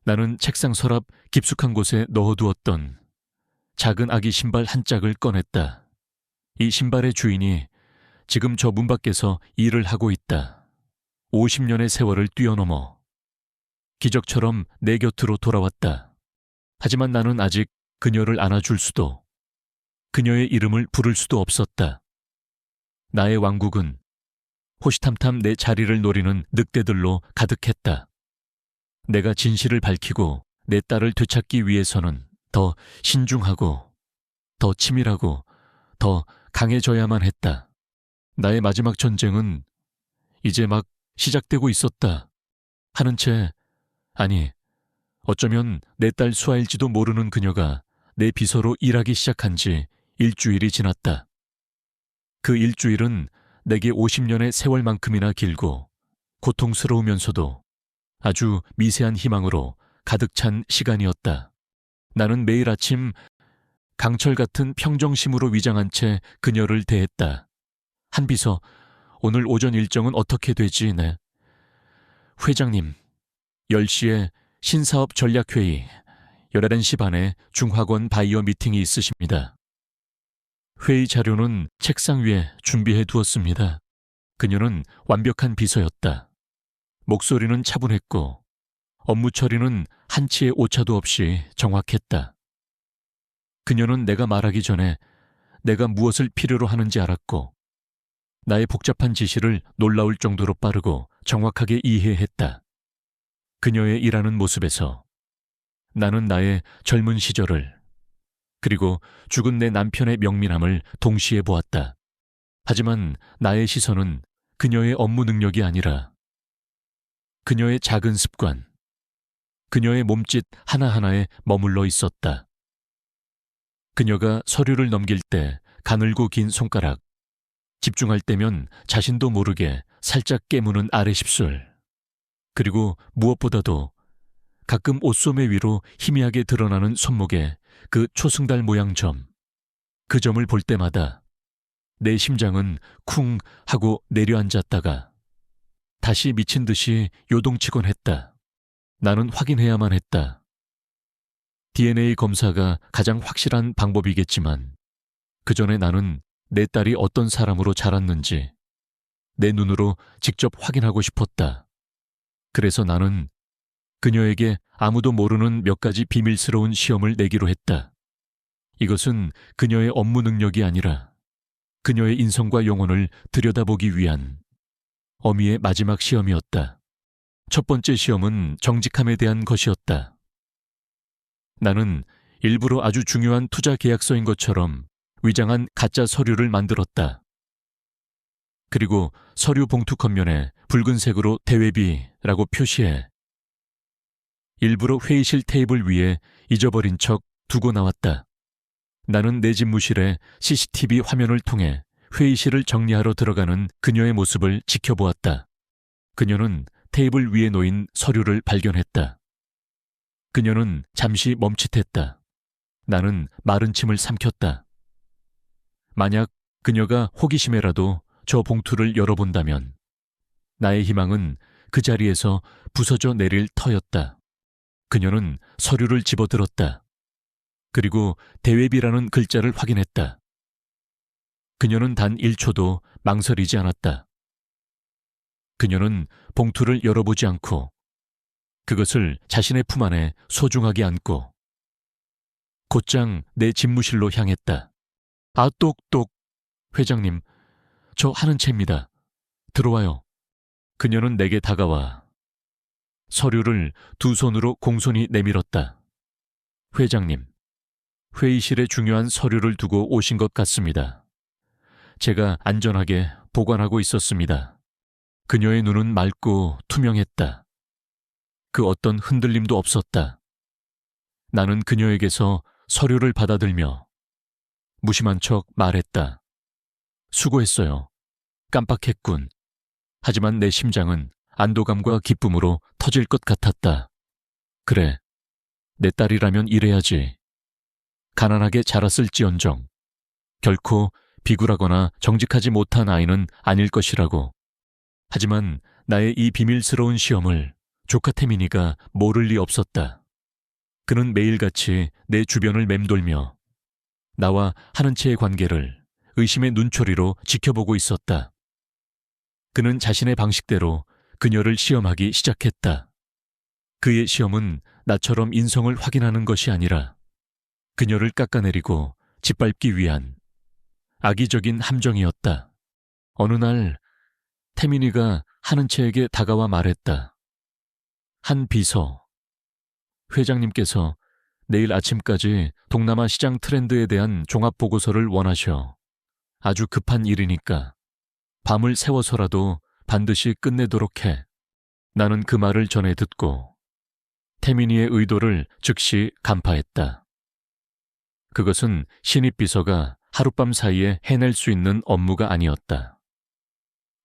나는 책상 서랍 깊숙한 곳에 넣어두었던 작은 아기 신발 한 짝을 꺼냈다. 이 신발의 주인이 지금 저 문 밖에서 일을 하고 있다. 50년의 세월을 뛰어넘어 기적처럼 내 곁으로 돌아왔다. 하지만 나는 아직 그녀를 안아줄 수도, 그녀의 이름을 부를 수도 없었다. 나의 왕국은 호시탐탐 내 자리를 노리는 늑대들로 가득했다. 내가 진실을 밝히고 내 딸을 되찾기 위해서는 더 신중하고, 더 치밀하고, 더 강해져야만 했다. 나의 마지막 전쟁은 이제 막 시작되고 있었다. 하는 채, 아니, 어쩌면 내 딸 수아일지도 모르는 그녀가 내 비서로 일하기 시작한 지 일주일이 지났다. 그 일주일은 내게 50년의 세월만큼이나 길고 고통스러우면서도 아주 미세한 희망으로 가득 찬 시간이었다. 나는 매일 아침 강철 같은 평정심으로 위장한 채 그녀를 대했다. 한비서, 오늘 오전 일정은 어떻게 되지, 네? 회장님, 10시에 신사업 전략회의, 11시 반에 중화권 바이어 미팅이 있으십니다. 회의 자료는 책상 위에 준비해 두었습니다. 그녀는 완벽한 비서였다. 목소리는 차분했고 업무 처리는 한치의 오차도 없이 정확했다. 그녀는 내가 말하기 전에 내가 무엇을 필요로 하는지 알았고 나의 복잡한 지시를 놀라울 정도로 빠르고 정확하게 이해했다. 그녀의 일하는 모습에서 나는 나의 젊은 시절을, 그리고 죽은 내 남편의 명민함을 동시에 보았다. 하지만 나의 시선은 그녀의 업무 능력이 아니라 그녀의 작은 습관, 그녀의 몸짓 하나하나에 머물러 있었다. 그녀가 서류를 넘길 때 가늘고 긴 손가락, 집중할 때면 자신도 모르게 살짝 깨무는 아래 십술, 그리고 무엇보다도 가끔 옷소매 위로 희미하게 드러나는 손목에 그 초승달 모양 점, 그 점을 볼 때마다 내 심장은 쿵 하고 내려앉았다가 다시 미친 듯이 요동치곤 했다. 나는 확인해야만 했다. DNA 검사가 가장 확실한 방법이겠지만 그 전에 나는 내 딸이 어떤 사람으로 자랐는지 내 눈으로 직접 확인하고 싶었다. 그래서 나는 그녀에게 아무도 모르는 몇 가지 비밀스러운 시험을 내기로 했다. 이것은 그녀의 업무 능력이 아니라 그녀의 인성과 영혼을 들여다보기 위한 어미의 마지막 시험이었다. 첫 번째 시험은 정직함에 대한 것이었다. 나는 일부러 아주 중요한 투자 계약서인 것처럼 위장한 가짜 서류를 만들었다. 그리고 서류 봉투 겉면에 붉은색으로 대외비라고 표시해 일부러 회의실 테이블 위에 잊어버린 척 두고 나왔다. 나는 내 집무실에 CCTV 화면을 통해 회의실을 정리하러 들어가는 그녀의 모습을 지켜보았다. 그녀는 테이블 위에 놓인 서류를 발견했다. 그녀는 잠시 멈칫했다. 나는 마른 침을 삼켰다. 만약 그녀가 호기심에라도 저 봉투를 열어본다면 나의 희망은 그 자리에서 부서져 내릴 터였다. 그녀는 서류를 집어들었다. 그리고 대외비라는 글자를 확인했다. 그녀는 단 1초도 망설이지 않았다. 그녀는 봉투를 열어보지 않고 그것을 자신의 품 안에 소중하게 안고 곧장 내 집무실로 향했다. 아, 똑똑. 회장님, 저 하는 채입니다. 들어와요. 그녀는 내게 다가와 서류를 두 손으로 공손히 내밀었다. 회장님, 회의실에 중요한 서류를 두고 오신 것 같습니다. 제가 안전하게 보관하고 있었습니다. 그녀의 눈은 맑고 투명했다. 그 어떤 흔들림도 없었다. 나는 그녀에게서 서류를 받아들며 무심한 척 말했다. 수고했어요. 깜빡했군. 하지만 내 심장은 안도감과 기쁨으로 터질 것 같았다. 그래, 내 딸이라면 이래야지. 가난하게 자랐을지언정 결코 비굴하거나 정직하지 못한 아이는 아닐 것이라고. 하지만 나의 이 비밀스러운 시험을 조카 태민이가 모를 리 없었다. 그는 매일같이 내 주변을 맴돌며 나와 하는 채의 관계를 의심의 눈초리로 지켜보고 있었다. 그는 자신의 방식대로 그녀를 시험하기 시작했다. 그의 시험은 나처럼 인성을 확인하는 것이 아니라 그녀를 깎아내리고 짓밟기 위한 악의적인 함정이었다. 어느 날 태민이가 하는 채에게 다가와 말했다. 한 비서, 회장님께서 내일 아침까지 동남아 시장 트렌드에 대한 종합보고서를 원하셔. 아주 급한 일이니까 밤을 새워서라도 반드시 끝내도록 해. 나는 그 말을 전해 듣고 태민이의 의도를 즉시 간파했다. 그것은 신입 비서가 하룻밤 사이에 해낼 수 있는 업무가 아니었다.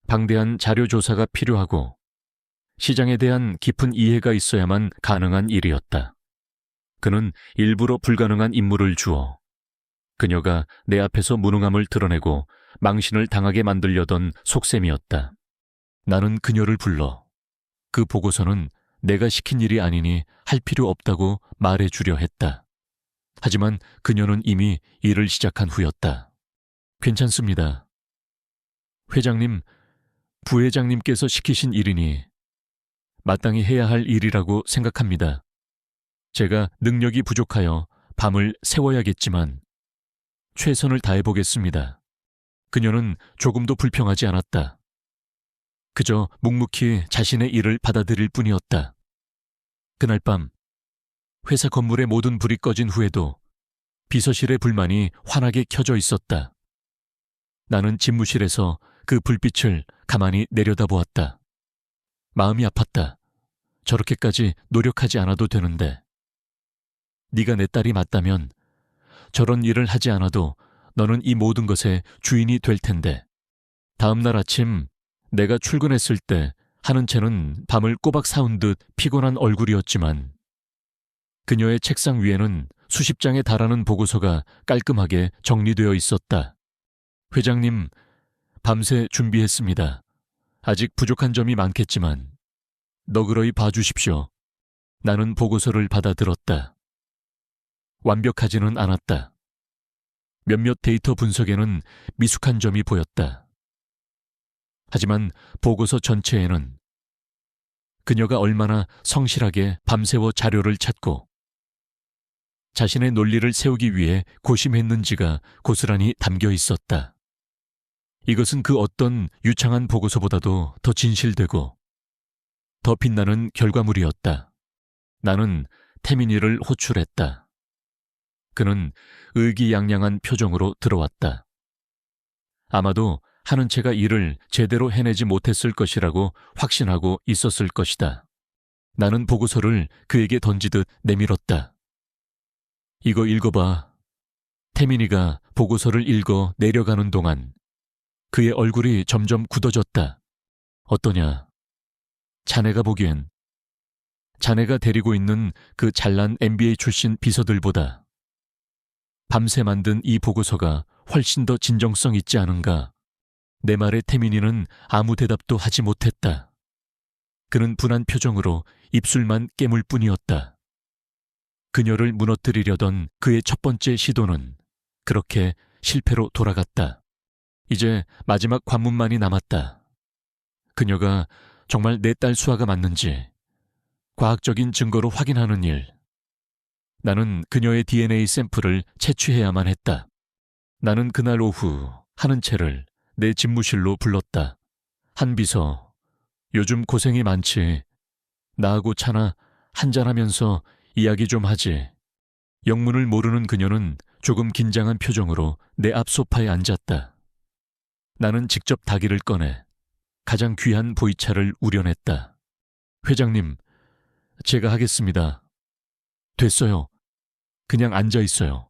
방대한 자료 조사가 필요하고 시장에 대한 깊은 이해가 있어야만 가능한 일이었다. 그는 일부러 불가능한 임무를 주어 그녀가 내 앞에서 무능함을 드러내고 망신을 당하게 만들려던 속셈이었다. 나는 그녀를 불러 그 보고서는 내가 시킨 일이 아니니 할 필요 없다고 말해주려 했다. 하지만 그녀는 이미 일을 시작한 후였다. 괜찮습니다. 회장님, 부회장님께서 시키신 일이니 마땅히 해야 할 일이라고 생각합니다. 제가 능력이 부족하여 밤을 새워야겠지만 최선을 다해보겠습니다. 그녀는 조금도 불평하지 않았다. 그저 묵묵히 자신의 일을 받아들일 뿐이었다. 그날 밤 회사 건물의 모든 불이 꺼진 후에도 비서실의 불만이 환하게 켜져 있었다. 나는 집무실에서 그 불빛을 가만히 내려다보았다. 마음이 아팠다. 저렇게까지 노력하지 않아도 되는데. 네가 내 딸이 맞다면 저런 일을 하지 않아도 너는 이 모든 것의 주인이 될 텐데. 다음 날 아침 내가 출근했을 때 하는 채는 밤을 꼬박 사운 듯 피곤한 얼굴이었지만 그녀의 책상 위에는 수십 장에 달하는 보고서가 깔끔하게 정리되어 있었다. 회장님, 밤새 준비했습니다. 아직 부족한 점이 많겠지만 너그러이 봐주십시오. 나는 보고서를 받아들었다. 완벽하지는 않았다. 몇몇 데이터 분석에는 미숙한 점이 보였다. 하지만 보고서 전체에는 그녀가 얼마나 성실하게 밤새워 자료를 찾고 자신의 논리를 세우기 위해 고심했는지가 고스란히 담겨 있었다. 이것은 그 어떤 유창한 보고서보다도 더 진실되고 더 빛나는 결과물이었다. 나는 태민이를 호출했다. 그는 의기양양한 표정으로 들어왔다. 아마도 하는 채가 일을 제대로 해내지 못했을 것이라고 확신하고 있었을 것이다. 나는 보고서를 그에게 던지듯 내밀었다. 이거 읽어봐. 태민이가 보고서를 읽어 내려가는 동안 그의 얼굴이 점점 굳어졌다. 어떠냐? 자네가 보기엔 자네가 데리고 있는 그 잘난 MBA 출신 비서들보다 밤새 만든 이 보고서가 훨씬 더 진정성 있지 않은가? 내 말에 태민이는 아무 대답도 하지 못했다. 그는 분한 표정으로 입술만 깨물 뿐이었다. 그녀를 무너뜨리려던 그의 첫 번째 시도는 그렇게 실패로 돌아갔다. 이제 마지막 관문만이 남았다. 그녀가 정말 내 딸 수아가 맞는지 과학적인 증거로 확인하는 일. 나는 그녀의 DNA 샘플을 채취해야만 했다. 나는 그날 오후 하는 채를 내 집무실로 불렀다. 한 비서, 요즘 고생이 많지. 나하고 차나 한잔하면서 이야기 좀 하지. 영문을 모르는 그녀는 조금 긴장한 표정으로 내 앞 소파에 앉았다. 나는 직접 닭이를 꺼내 가장 귀한 보이차를 우려냈다. 회장님, 제가 하겠습니다. 됐어요. 그냥 앉아 있어요.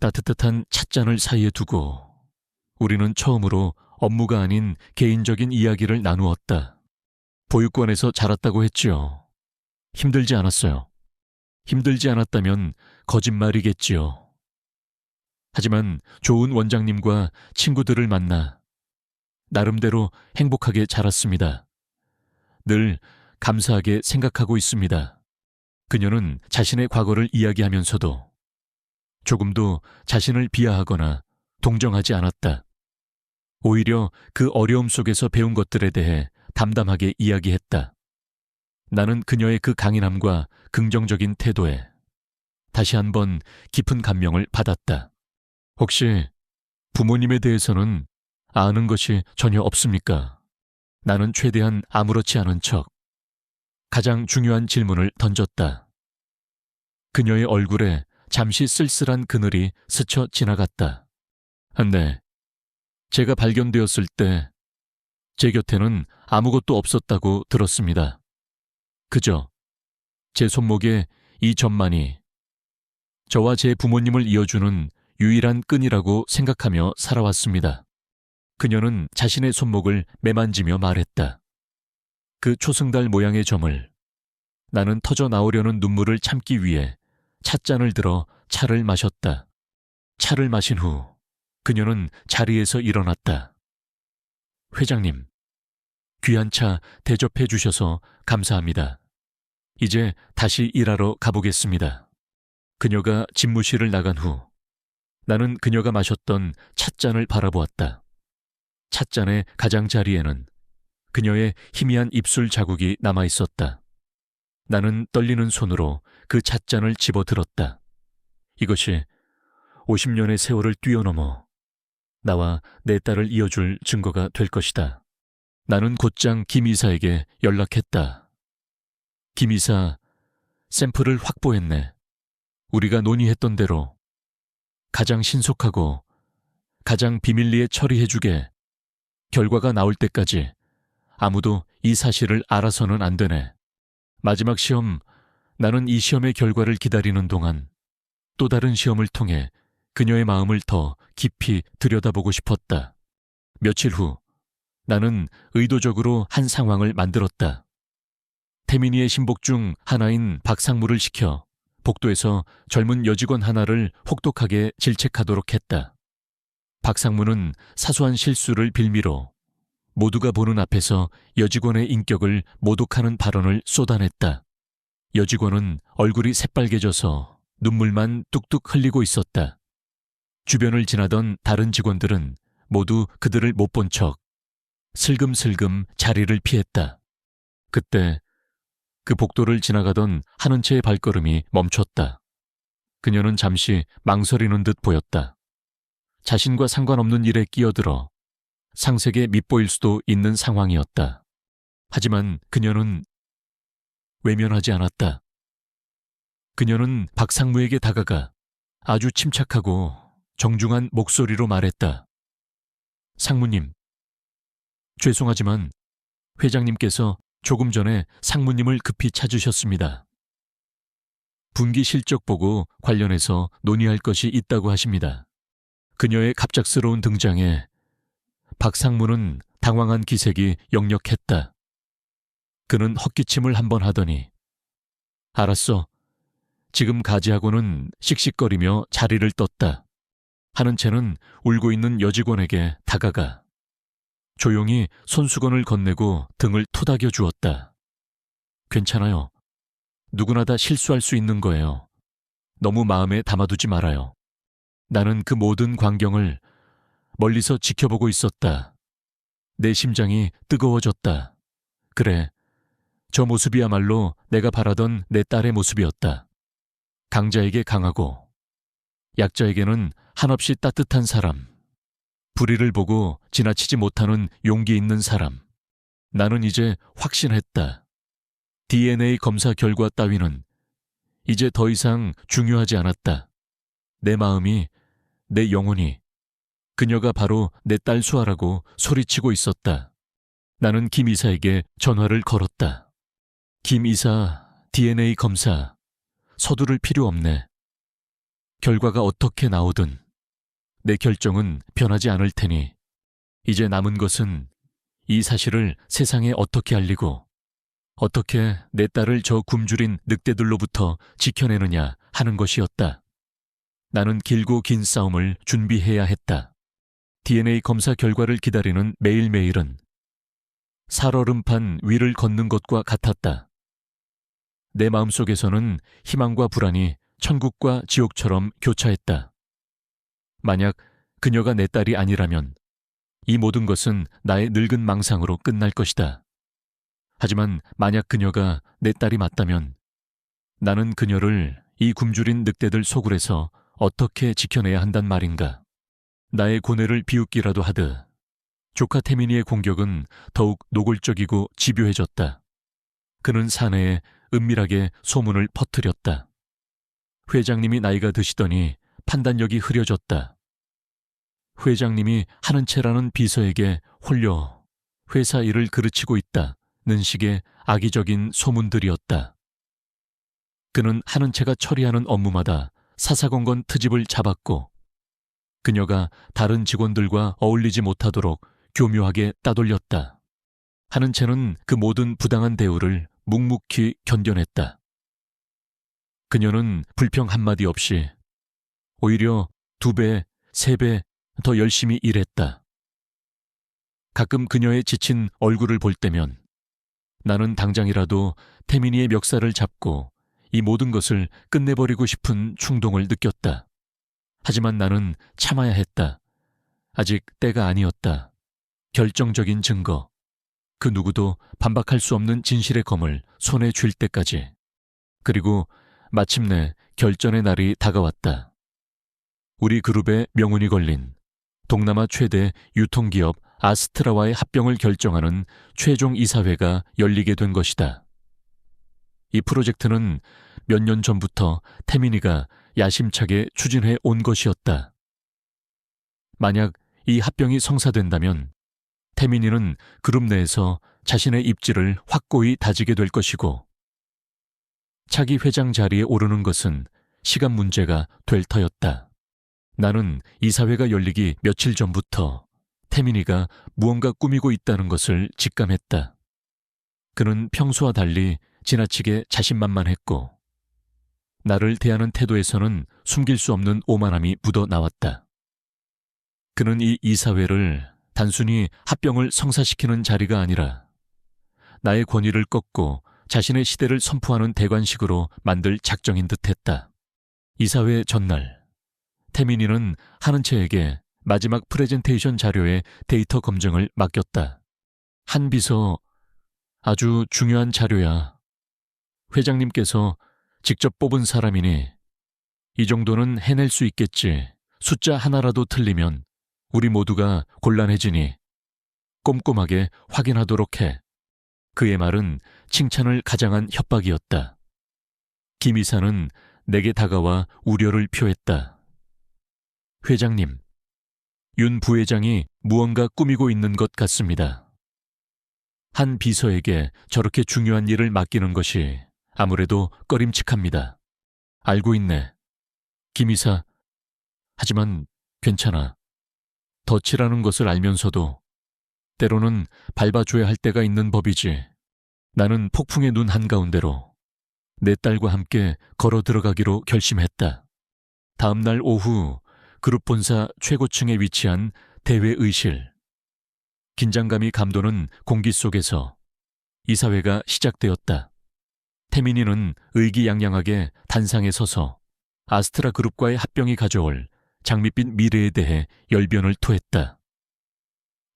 따뜻한 찻잔을 사이에 두고 우리는 처음으로 업무가 아닌 개인적인 이야기를 나누었다. 보육원에서 자랐다고 했지요. 힘들지 않았어요. 힘들지 않았다면 거짓말이겠지요. 하지만 좋은 원장님과 친구들을 만나 나름대로 행복하게 자랐습니다. 늘 감사하게 생각하고 있습니다. 그녀는 자신의 과거를 이야기하면서도 조금도 자신을 비하하거나 동정하지 않았다. 오히려 그 어려움 속에서 배운 것들에 대해 담담하게 이야기했다. 나는 그녀의 그 강인함과 긍정적인 태도에 다시 한번 깊은 감명을 받았다. 혹시 부모님에 대해서는 아는 것이 전혀 없습니까? 나는 최대한 아무렇지 않은 척 가장 중요한 질문을 던졌다. 그녀의 얼굴에 잠시 쓸쓸한 그늘이 스쳐 지나갔다. 네, 제가 발견되었을 때 제 곁에는 아무것도 없었다고 들었습니다. 그저 제 손목에 이 점만이 저와 제 부모님을 이어주는 유일한 끈이라고 생각하며 살아왔습니다. 그녀는 자신의 손목을 매만지며 말했다. 그 초승달 모양의 점을 나는 터져 나오려는 눈물을 참기 위해 찻잔을 들어 차를 마셨다. 차를 마신 후 그녀는 자리에서 일어났다. 회장님, 귀한 차 대접해 주셔서 감사합니다. 이제 다시 일하러 가보겠습니다. 그녀가 집무실을 나간 후 나는 그녀가 마셨던 찻잔을 바라보았다. 찻잔의 가장자리에는 그녀의 희미한 입술 자국이 남아 있었다. 나는 떨리는 손으로 그 찻잔을 집어들었다. 이것이 50년의 세월을 뛰어넘어 나와 내 딸을 이어줄 증거가 될 것이다. 나는 곧장 김 이사에게 연락했다. 김 이사, 샘플을 확보했네. 우리가 논의했던 대로 가장 신속하고 가장 비밀리에 처리해주게. 결과가 나올 때까지 아무도 이 사실을 알아서는 안 되네. 마지막 시험, 나는 이 시험의 결과를 기다리는 동안 또 다른 시험을 통해 그녀의 마음을 더 깊이 들여다보고 싶었다. 며칠 후 나는 의도적으로 한 상황을 만들었다. 태민이의 신복 중 하나인 박상무를 시켜 복도에서 젊은 여직원 하나를 혹독하게 질책하도록 했다. 박상무는 사소한 실수를 빌미로 모두가 보는 앞에서 여직원의 인격을 모독하는 발언을 쏟아냈다. 여직원은 얼굴이 새빨개져서 눈물만 뚝뚝 흘리고 있었다. 주변을 지나던 다른 직원들은 모두 그들을 못 본 척 슬금슬금 자리를 피했다. 그때 그 복도를 지나가던 한은 채의 발걸음이 멈췄다. 그녀는 잠시 망설이는 듯 보였다. 자신과 상관없는 일에 끼어들어 상색에 밉보일 수도 있는 상황이었다. 하지만 그녀는 외면하지 않았다. 그녀는 박상무에게 다가가 아주 침착하고 정중한 목소리로 말했다. 상무님, 죄송하지만 회장님께서 조금 전에 상무님을 급히 찾으셨습니다. 분기 실적 보고 관련해서 논의할 것이 있다고 하십니다. 그녀의 갑작스러운 등장에 박상무는 당황한 기색이 역력했다. 그는 헛기침을 한번 하더니 알았어. 지금 가지하고는 씩씩거리며 자리를 떴다. 하는 채는 울고 있는 여직원에게 다가가 조용히 손수건을 건네고 등을 토닥여 주었다. 괜찮아요. 누구나 다 실수할 수 있는 거예요. 너무 마음에 담아두지 말아요. 나는 그 모든 광경을 멀리서 지켜보고 있었다. 내 심장이 뜨거워졌다. 그래, 저 모습이야말로 내가 바라던 내 딸의 모습이었다. 강자에게 강하고 약자에게는 한없이 따뜻한 사람. 불의를 보고 지나치지 못하는 용기 있는 사람. 나는 이제 확신했다. DNA 검사 결과 따위는 이제 더 이상 중요하지 않았다. 내 마음이, 내 영혼이 그녀가 바로 내 딸 수아라고 소리치고 있었다. 나는 김 이사에게 전화를 걸었다. 김 이사, DNA 검사, 서두를 필요 없네. 결과가 어떻게 나오든 내 결정은 변하지 않을 테니 이제 남은 것은 이 사실을 세상에 어떻게 알리고 어떻게 내 딸을 저 굶주린 늑대들로부터 지켜내느냐 하는 것이었다. 나는 길고 긴 싸움을 준비해야 했다. DNA 검사 결과를 기다리는 매일매일은 살얼음판 위를 걷는 것과 같았다. 내 마음속에서는 희망과 불안이 천국과 지옥처럼 교차했다. 만약 그녀가 내 딸이 아니라면 이 모든 것은 나의 늙은 망상으로 끝날 것이다. 하지만 만약 그녀가 내 딸이 맞다면 나는 그녀를 이 굶주린 늑대들 소굴에서 어떻게 지켜내야 한단 말인가. 나의 고뇌를 비웃기라도 하듯 조카 태민이의 공격은 더욱 노골적이고 집요해졌다. 그는 사내에 은밀하게 소문을 퍼뜨렸다. 회장님이 나이가 드시더니 판단력이 흐려졌다. 회장님이 하는 채라는 비서에게 홀려 회사 일을 그르치고 있다는 식의 악의적인 소문들이었다. 그는 하는 채가 처리하는 업무마다 사사건건 트집을 잡았고 그녀가 다른 직원들과 어울리지 못하도록 교묘하게 따돌렸다. 하는 채는 그 모든 부당한 대우를 묵묵히 견뎌냈다. 그녀는 불평 한마디 없이 오히려 2배, 3배 더 열심히 일했다. 가끔 그녀의 지친 얼굴을 볼 때면 나는 당장이라도 태민이의 멱살을 잡고 이 모든 것을 끝내버리고 싶은 충동을 느꼈다. 하지만 나는 참아야 했다. 아직 때가 아니었다. 결정적인 증거, 그 누구도 반박할 수 없는 진실의 검을 손에 쥘 때까지. 그리고 마침내 결전의 날이 다가왔다. 우리 그룹의 명운이 걸린 동남아 최대 유통기업 아스트라와의 합병을 결정하는 최종 이사회가 열리게 된 것이다. 이 프로젝트는 몇 년 전부터 태민이가 야심차게 추진해 온 것이었다. 만약 이 합병이 성사된다면 태민이는 그룹 내에서 자신의 입지를 확고히 다지게 될 것이고 차기 회장 자리에 오르는 것은 시간 문제가 될 터였다. 나는 이사회가 열리기 며칠 전부터 태민이가 무언가 꾸미고 있다는 것을 직감했다. 그는 평소와 달리 지나치게 자신만만했고 나를 대하는 태도에서는 숨길 수 없는 오만함이 묻어 나왔다. 그는 이 이사회를 단순히 합병을 성사시키는 자리가 아니라 나의 권위를 꺾고 자신의 시대를 선포하는 대관식으로 만들 작정인 듯했다. 이사회 전날 태민이는 하는 채에게 마지막 프레젠테이션 자료의 데이터 검증을 맡겼다. 한 비서, 아주 중요한 자료야. 회장님께서 직접 뽑은 사람이니 이 정도는 해낼 수 있겠지. 숫자 하나라도 틀리면 우리 모두가 곤란해지니 꼼꼼하게 확인하도록 해. 그의 말은 칭찬을 가장한 협박이었다. 김 이사는 내게 다가와 우려를 표했다. 회장님, 윤 부회장이 무언가 꾸미고 있는 것 같습니다. 한 비서에게 저렇게 중요한 일을 맡기는 것이 아무래도 꺼림칙합니다. 알고 있네. 김 이사, 하지만 괜찮아. 덫이라는 것을 알면서도 때로는 밟아줘야 할 때가 있는 법이지. 나는 폭풍의 눈 한가운데로 내 딸과 함께 걸어 들어가기로 결심했다. 다음 날 오후 그룹 본사 최고층에 위치한 대회의실. 긴장감이 감도는 공기 속에서 이사회가 시작되었다. 태민이는 의기양양하게 단상에 서서 아스트라 그룹과의 합병이 가져올 장밋빛 미래에 대해 열변을 토했다.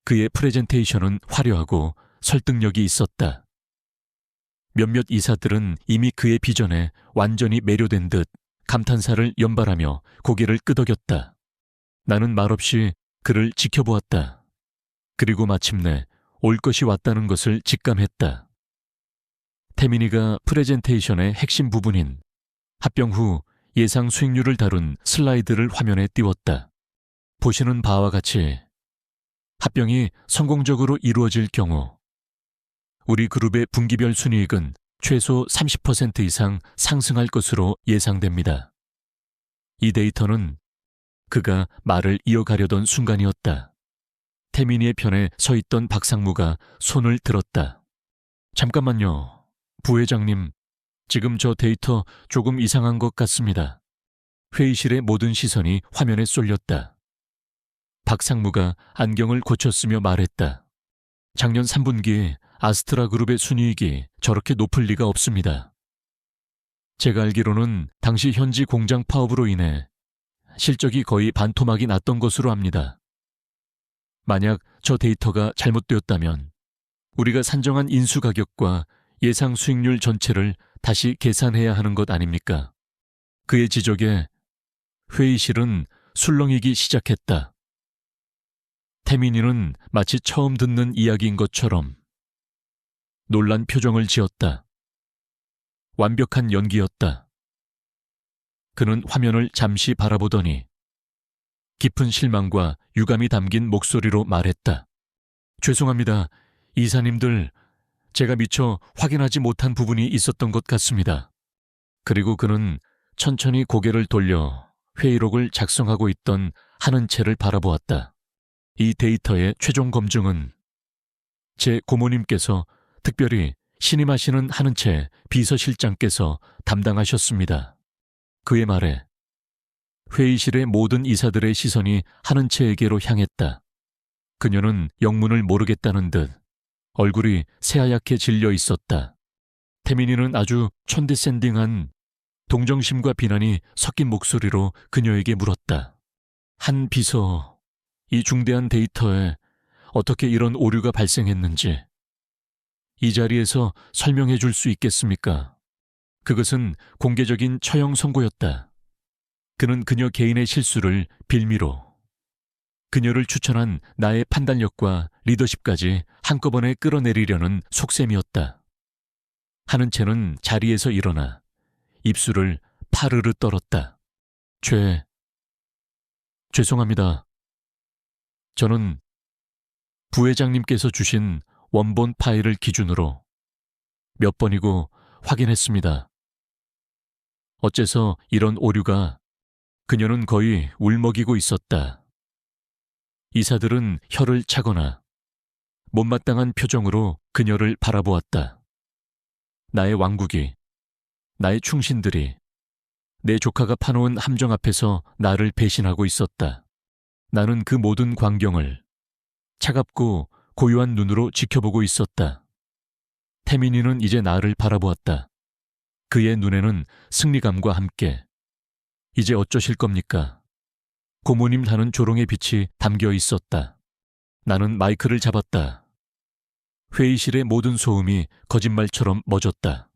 그의 프레젠테이션은 화려하고 설득력이 있었다. 몇몇 이사들은 이미 그의 비전에 완전히 매료된 듯 감탄사를 연발하며 고개를 끄덕였다. 나는 말없이 그를 지켜보았다. 그리고 마침내 올 것이 왔다는 것을 직감했다. 태민이가 프레젠테이션의 핵심 부분인 합병 후 예상 수익률을 다룬 슬라이드를 화면에 띄웠다. 보시는 바와 같이 합병이 성공적으로 이루어질 경우 우리 그룹의 분기별 순이익은 최소 30% 이상 상승할 것으로 예상됩니다. 이 데이터는 그가 말을 이어가려던 순간이었다. 태민이의 편에 서 있던 박상무가 손을 들었다. 잠깐만요. 부회장님, 지금 저 데이터 조금 이상한 것 같습니다. 회의실의 모든 시선이 화면에 쏠렸다. 박상무가 안경을 고쳤으며 말했다. 작년 3분기 아스트라 그룹의 순이익이 저렇게 높을 리가 없습니다. 제가 알기로는 당시 현지 공장 파업으로 인해 실적이 거의 반토막이 났던 것으로 압니다. 만약 저 데이터가 잘못되었다면 우리가 산정한 인수 가격과 예상 수익률 전체를 다시 계산해야 하는 것 아닙니까? 그의 지적에 회의실은 술렁이기 시작했다. 태민이는 마치 처음 듣는 이야기인 것처럼 놀란 표정을 지었다. 완벽한 연기였다. 그는 화면을 잠시 바라보더니 깊은 실망과 유감이 담긴 목소리로 말했다. 죄송합니다. 이사님들, 제가 미처 확인하지 못한 부분이 있었던 것 같습니다. 그리고 그는 천천히 고개를 돌려 회의록을 작성하고 있던 한은채를 바라보았다. 이 데이터의 최종 검증은 제 고모님께서 특별히 신임하시는 한은채 비서실장께서 담당하셨습니다. 그의 말에 회의실의 모든 이사들의 시선이 한은채에게로 향했다. 그녀는 영문을 모르겠다는 듯 얼굴이 새하얗게 질려 있었다. 태민이는 아주 촌디샌딩한 동정심과 비난이 섞인 목소리로 그녀에게 물었다. 한 비서, 이 중대한 데이터에 어떻게 이런 오류가 발생했는지 이 자리에서 설명해 줄 수 있겠습니까? 그것은 공개적인 처형 선고였다. 그는 그녀 개인의 실수를 빌미로 그녀를 추천한 나의 판단력과 리더십까지 한꺼번에 끌어내리려는 속셈이었다. 한은채는 자리에서 일어나 입술을 파르르 떨었다. 죄송합니다. 저는 부회장님께서 주신 원본 파일을 기준으로 몇 번이고 확인했습니다. 어째서 이런 오류가. 그녀는 거의 울먹이고 있었다. 이사들은 혀를 차거나 못마땅한 표정으로 그녀를 바라보았다. 나의 왕국이, 나의 충신들이 내 조카가 파놓은 함정 앞에서 나를 배신하고 있었다. 나는 그 모든 광경을 차갑고 고요한 눈으로 지켜보고 있었다. 태민이는 이제 나를 바라보았다. 그의 눈에는 승리감과 함께 이제 어쩌실 겁니까? 고모님 다는 조롱의 빛이 담겨 있었다. 나는 마이크를 잡았다. 회의실의 모든 소음이 거짓말처럼 멎었다.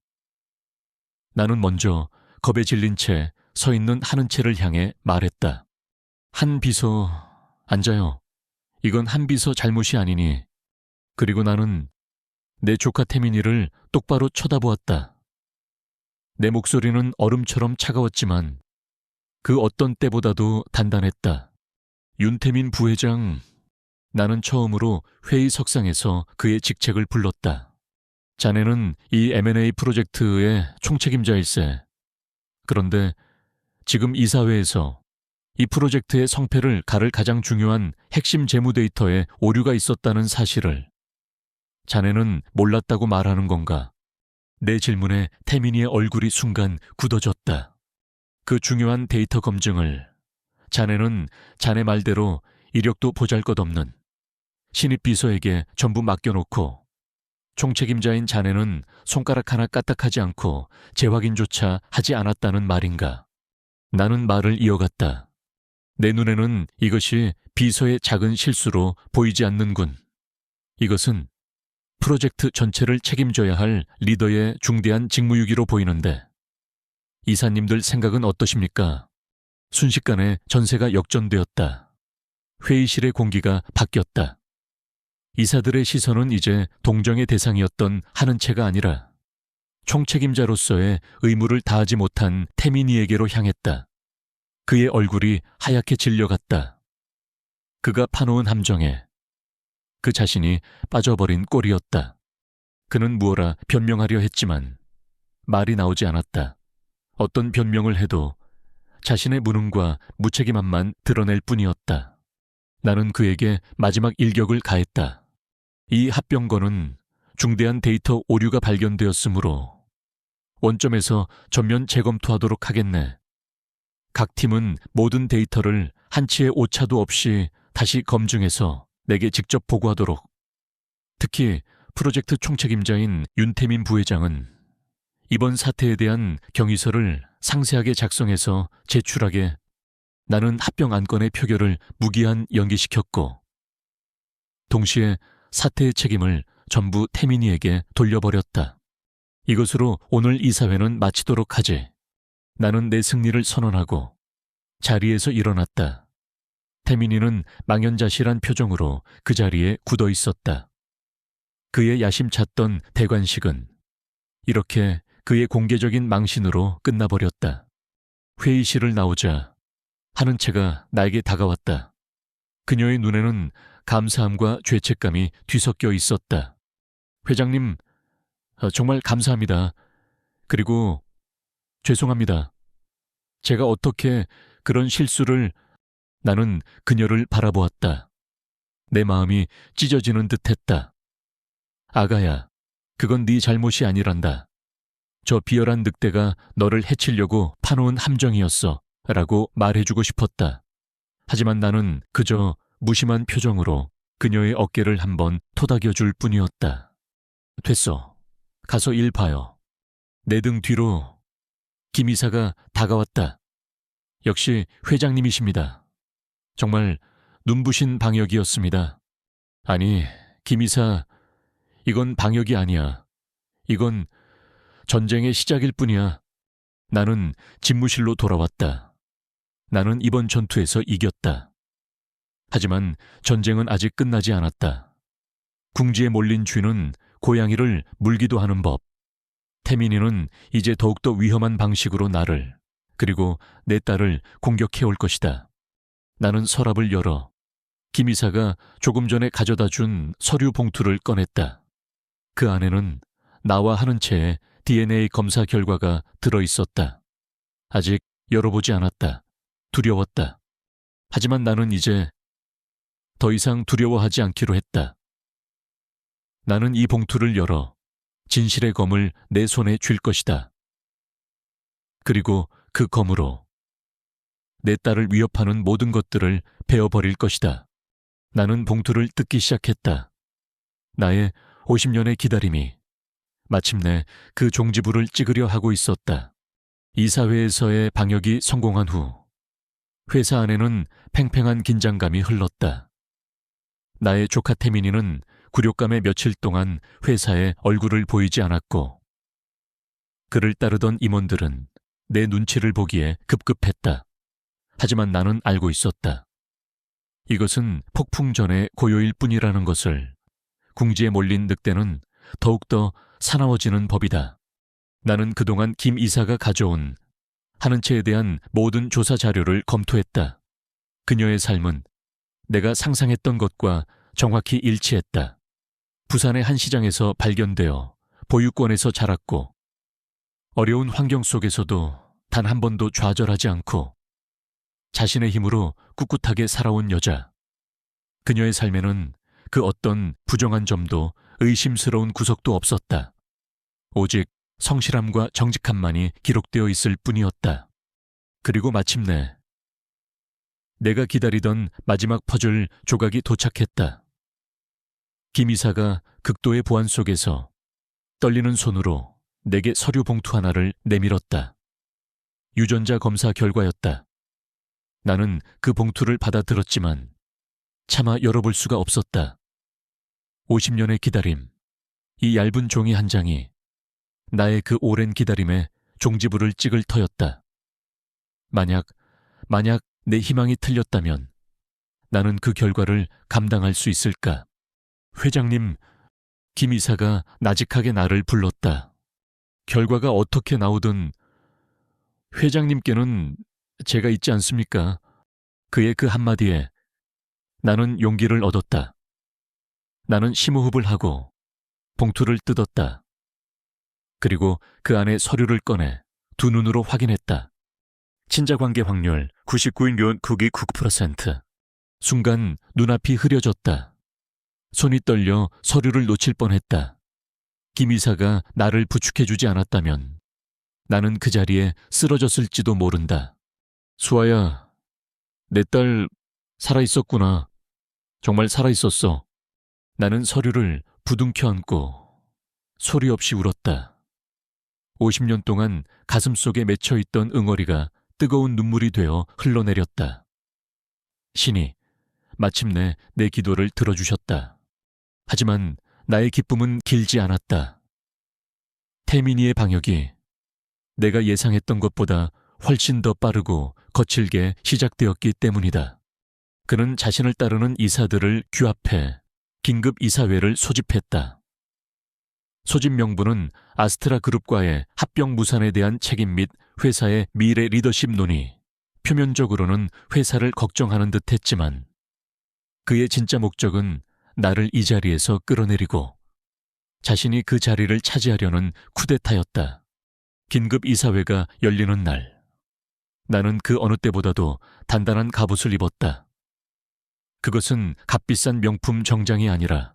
나는 먼저 겁에 질린 채 서 있는 한은채를 향해 말했다. 한 비서, 앉아요. 이건 한 비서 잘못이 아니니. 그리고 나는 내 조카 태민이를 똑바로 쳐다보았다. 내 목소리는 얼음처럼 차가웠지만 그 어떤 때보다도 단단했다. 윤태민 부회장, 나는 처음으로 회의 석상에서 그의 직책을 불렀다. 자네는 이 M&A 프로젝트의 총책임자일세. 그런데 지금 이사회에서 이 프로젝트의 성패를 가를 가장 중요한 핵심 재무 데이터에 오류가 있었다는 사실을 자네는 몰랐다고 말하는 건가? 내 질문에 태민이의 얼굴이 순간 굳어졌다. 그 중요한 데이터 검증을 자네는 자네 말대로 이력도 보잘것없는 신입 비서에게 전부 맡겨놓고 총책임자인 자네는 손가락 하나 까딱하지 않고 재확인조차 하지 않았다는 말인가? 나는 말을 이어갔다. 내 눈에는 이것이 비서의 작은 실수로 보이지 않는군. 이것은 프로젝트 전체를 책임져야 할 리더의 중대한 직무유기로 보이는데 이사님들 생각은 어떠십니까? 순식간에 전세가 역전되었다. 회의실의 공기가 바뀌었다. 이사들의 시선은 이제 동정의 대상이었던 한은채가 아니라 총책임자로서의 의무를 다하지 못한 태민이에게로 향했다. 그의 얼굴이 하얗게 질려갔다. 그가 파놓은 함정에 그 자신이 빠져버린 꼴이었다. 그는 무어라 변명하려 했지만 말이 나오지 않았다. 어떤 변명을 해도 자신의 무능과 무책임함만 드러낼 뿐이었다. 나는 그에게 마지막 일격을 가했다. 이 합병건은 중대한 데이터 오류가 발견되었으므로 원점에서 전면 재검토하도록 하겠네. 각 팀은 모든 데이터를 한치의 오차도 없이 다시 검증해서 내게 직접 보고하도록. 특히 프로젝트 총책임자인 윤태민 부회장은 이번 사태에 대한 경위서를 상세하게 작성해서 제출하게. 나는 합병 안건의 표결을 무기한 연기시켰고 동시에 사태의 책임을 전부 태민이에게 돌려버렸다. 이것으로 오늘 이사회는 마치도록 하지. 나는 내 승리를 선언하고 자리에서 일어났다. 태민이는 망연자실한 표정으로 그 자리에 굳어 있었다. 그의 야심찼던 대관식은 이렇게 그의 공개적인 망신으로 끝나버렸다. 회의실을 나오자 하는 채가 나에게 다가왔다. 그녀의 눈에는 감사함과 죄책감이 뒤섞여 있었다. 회장님, 정말 감사합니다. 그리고 죄송합니다. 제가 어떻게 그런 실수를... 나는 그녀를 바라보았다. 내 마음이 찢어지는 듯했다. 아가야, 그건 네 잘못이 아니란다. 저 비열한 늑대가 너를 해치려고 파놓은 함정이었어 라고 말해주고 싶었다. 하지만 나는 그저 무심한 표정으로 그녀의 어깨를 한번 토닥여줄 뿐이었다. 됐어. 가서 일 봐요. 내 등 뒤로 김 이사가 다가왔다. 역시 회장님이십니다. 정말 눈부신 방역이었습니다. 아니, 김 이사, 이건 방역이 아니야. 이건 전쟁의 시작일 뿐이야. 나는 집무실로 돌아왔다. 나는 이번 전투에서 이겼다. 하지만 전쟁은 아직 끝나지 않았다. 궁지에 몰린 쥐는 고양이를 물기도 하는 법. 태민이는 이제 더욱더 위험한 방식으로 나를, 그리고 내 딸을 공격해올 것이다. 나는 서랍을 열어 김 이사가 조금 전에 가져다 준 서류 봉투를 꺼냈다. 그 안에는 나와 하는 채의 DNA 검사 결과가 들어있었다. 아직 열어보지 않았다. 두려웠다. 하지만 나는 이제 더 이상 두려워하지 않기로 했다. 나는 이 봉투를 열어 진실의 검을 내 손에 쥘 것이다. 그리고 그 검으로 내 딸을 위협하는 모든 것들을 베어버릴 것이다. 나는 봉투를 뜯기 시작했다. 나의 50년의 기다림이 마침내 그 종지부를 찍으려 하고 있었다. 이사회에서의 방역이 성공한 후 회사 안에는 팽팽한 긴장감이 흘렀다. 나의 조카 태민이는 굴욕감에 며칠 동안 회사에 얼굴을 보이지 않았고 그를 따르던 임원들은 내 눈치를 보기에 급급했다. 하지만 나는 알고 있었다. 이것은 폭풍 전의 고요일 뿐이라는 것을. 궁지에 몰린 늑대는 더욱더 사나워지는 법이다. 나는 그동안 김 이사가 가져온 하는 채에 대한 모든 조사 자료를 검토했다. 그녀의 삶은 내가 상상했던 것과 정확히 일치했다. 부산의 한 시장에서 발견되어 보유권에서 자랐고 어려운 환경 속에서도 단 한 번도 좌절하지 않고 자신의 힘으로 꿋꿋하게 살아온 여자. 그녀의 삶에는 그 어떤 부정한 점도 의심스러운 구석도 없었다. 오직 성실함과 정직함만이 기록되어 있을 뿐이었다. 그리고 마침내 내가 기다리던 마지막 퍼즐 조각이 도착했다. 김 이사가 극도의 보안 속에서 떨리는 손으로 내게 서류 봉투 하나를 내밀었다. 유전자 검사 결과였다. 나는 그 봉투를 받아들었지만 차마 열어볼 수가 없었다. 50년의 기다림, 이 얇은 종이 한 장이 나의 그 오랜 기다림에 종지부를 찍을 터였다. 만약 내 희망이 틀렸다면 나는 그 결과를 감당할 수 있을까? 회장님, 김 이사가 나직하게 나를 불렀다. 결과가 어떻게 나오든 회장님께는 제가 있지 않습니까? 그의 그 한마디에 나는 용기를 얻었다. 나는 심호흡을 하고 봉투를 뜯었다. 그리고 그 안에 서류를 꺼내 두 눈으로 확인했다. 친자관계 확률 99인 999%. 순간 눈앞이 흐려졌다. 손이 떨려 서류를 놓칠 뻔했다. 김 이사가 나를 부축해주지 않았다면 나는 그 자리에 쓰러졌을지도 모른다. 수아야, 내 딸 살아있었구나. 정말 살아있었어. 나는 서류를 부둥켜 안고 소리 없이 울었다. 50년 동안 가슴속에 맺혀있던 응어리가 뜨거운 눈물이 되어 흘러내렸다. 신이 마침내 내 기도를 들어주셨다. 하지만 나의 기쁨은 길지 않았다. 태민이의 방역이 내가 예상했던 것보다 훨씬 더 빠르고 거칠게 시작되었기 때문이다. 그는 자신을 따르는 이사들을 규합해 긴급 이사회를 소집했다. 소집 명분은 아스트라 그룹과의 합병 무산에 대한 책임 및 회사의 미래 리더십 논의, 표면적으로는 회사를 걱정하는 듯 했지만 그의 진짜 목적은 나를 이 자리에서 끌어내리고 자신이 그 자리를 차지하려는 쿠데타였다. 긴급 이사회가 열리는 날, 나는 그 어느 때보다도 단단한 갑옷을 입었다. 그것은 값비싼 명품 정장이 아니라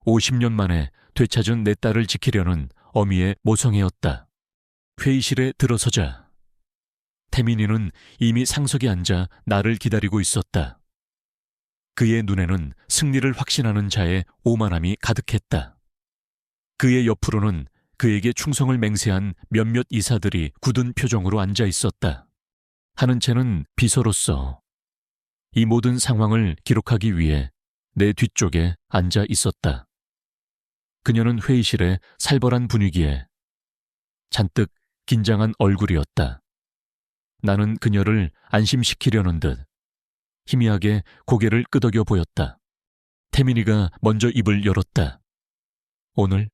50년 만에 되찾은 내 딸을 지키려는 어미의 모성애였다. 회의실에 들어서자 태민이는 이미 상석에 앉아 나를 기다리고 있었다. 그의 눈에는 승리를 확신하는 자의 오만함이 가득했다. 그의 옆으로는 그에게 충성을 맹세한 몇몇 이사들이 굳은 표정으로 앉아 있었다. 하는 채는 비서로서 이 모든 상황을 기록하기 위해 내 뒤쪽에 앉아 있었다. 그녀는 회의실의 살벌한 분위기에 잔뜩 긴장한 얼굴이었다. 나는 그녀를 안심시키려는 듯 희미하게 고개를 끄덕여 보였다. 태민이가 먼저 입을 열었다. 오늘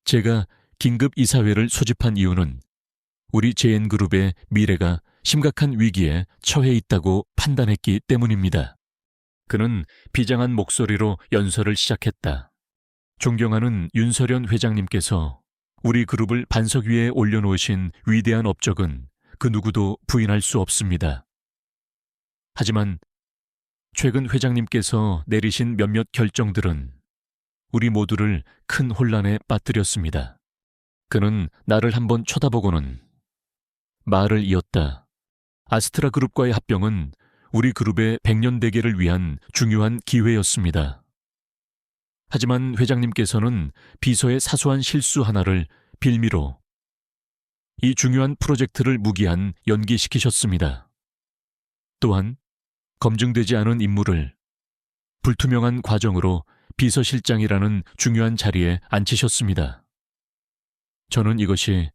제가 긴급 이사회를 소집한 이유는 우리 JN그룹의 미래가 심각한 위기에 처해 있다고 판단했기 때문입니다. 그는 비장한 목소리로 연설을 시작했다. 존경하는 윤설현 회장님께서 우리 그룹을 반석 위에 올려놓으신 위대한 업적은 그 누구도 부인할 수 없습니다. 하지만 최근 회장님께서 내리신 몇몇 결정들은 우리 모두를 큰 혼란에 빠뜨렸습니다. 그는 나를 한번 쳐다보고는 말을 이었다. 아스트라 그룹과의 합병은 우리 그룹의 100년 대계를 위한 중요한 기회였습니다. 하지만 회장님께서는 비서의 사소한 실수 하나를 빌미로 이 중요한 프로젝트를 무기한 연기시키셨습니다. 또한 검증되지 않은 인물을 불투명한 과정으로 비서실장이라는 중요한 자리에 앉히셨습니다. 저는 이것이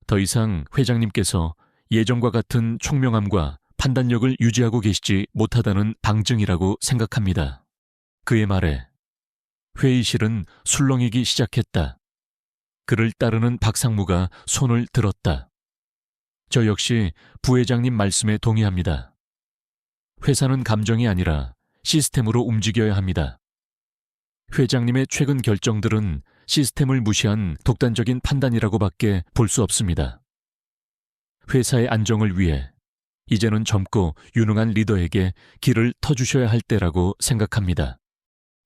더 이상 회장님께서 예전과 같은 총명함과 판단력을 유지하고 계시지 못하다는 방증이라고 생각합니다. 그의 말에 회의실은 술렁이기 시작했다. 그를 따르는 박상무가 손을 들었다. 저 역시 부회장님 말씀에 동의합니다. 회사는 감정이 아니라 시스템으로 움직여야 합니다. 회장님의 최근 결정들은 시스템을 무시한 독단적인 판단이라고밖에 볼 수 없습니다. 회사의 안정을 위해 이제는 젊고 유능한 리더에게 길을 터주셔야 할 때라고 생각합니다.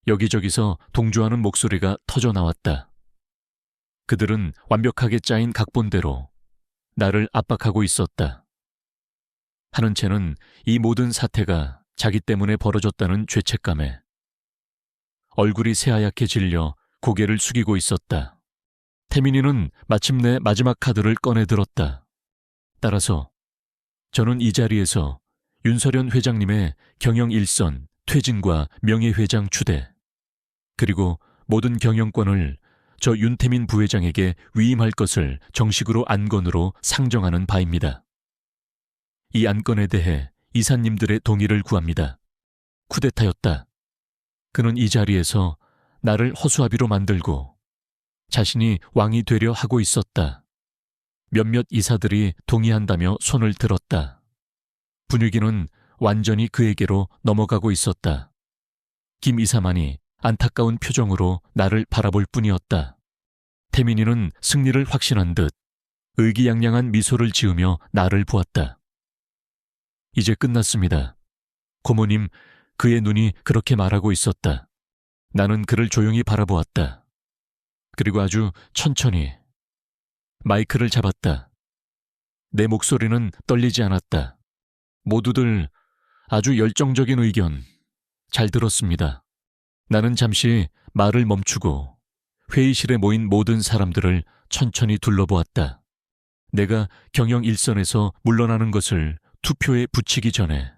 여기저기서 동조하는 목소리가 터져 나왔다. 그들은 완벽하게 짜인 각본대로 나를 압박하고 있었다. 하는 채는 이 모든 사태가 자기 때문에 벌어졌다는 죄책감에 얼굴이 새하얗게 질려 고개를 숙이고 있었다. 태민이는 마침내 마지막 카드를 꺼내 들었다. 따라서 저는 이 자리에서 윤설현 회장님의 경영 일선, 퇴진과 명예회장 추대, 그리고 모든 경영권을 저 윤태민 부회장에게 위임할 것을 정식으로 안건으로 상정하는 바입니다. 이 안건에 대해 이사님들의 동의를 구합니다. 쿠데타였다. 그는 이 자리에서 나를 허수아비로 만들고 자신이 왕이 되려 하고 있었다. 몇몇 이사들이 동의한다며 손을 들었다. 분위기는 완전히 그에게로 넘어가고 있었다. 김 이사만이 안타까운 표정으로 나를 바라볼 뿐이었다. 태민이는 승리를 확신한 듯 의기양양한 미소를 지으며 나를 보았다. 이제 끝났습니다. 고모님, 그의 눈이 그렇게 말하고 있었다. 나는 그를 조용히 바라보았다. 그리고 아주 천천히 마이크를 잡았다. 내 목소리는 떨리지 않았다. 모두들 아주 열정적인 의견 잘 들었습니다. 나는 잠시 말을 멈추고 회의실에 모인 모든 사람들을 천천히 둘러보았다. 내가 경영 일선에서 물러나는 것을 투표에 붙이기 전에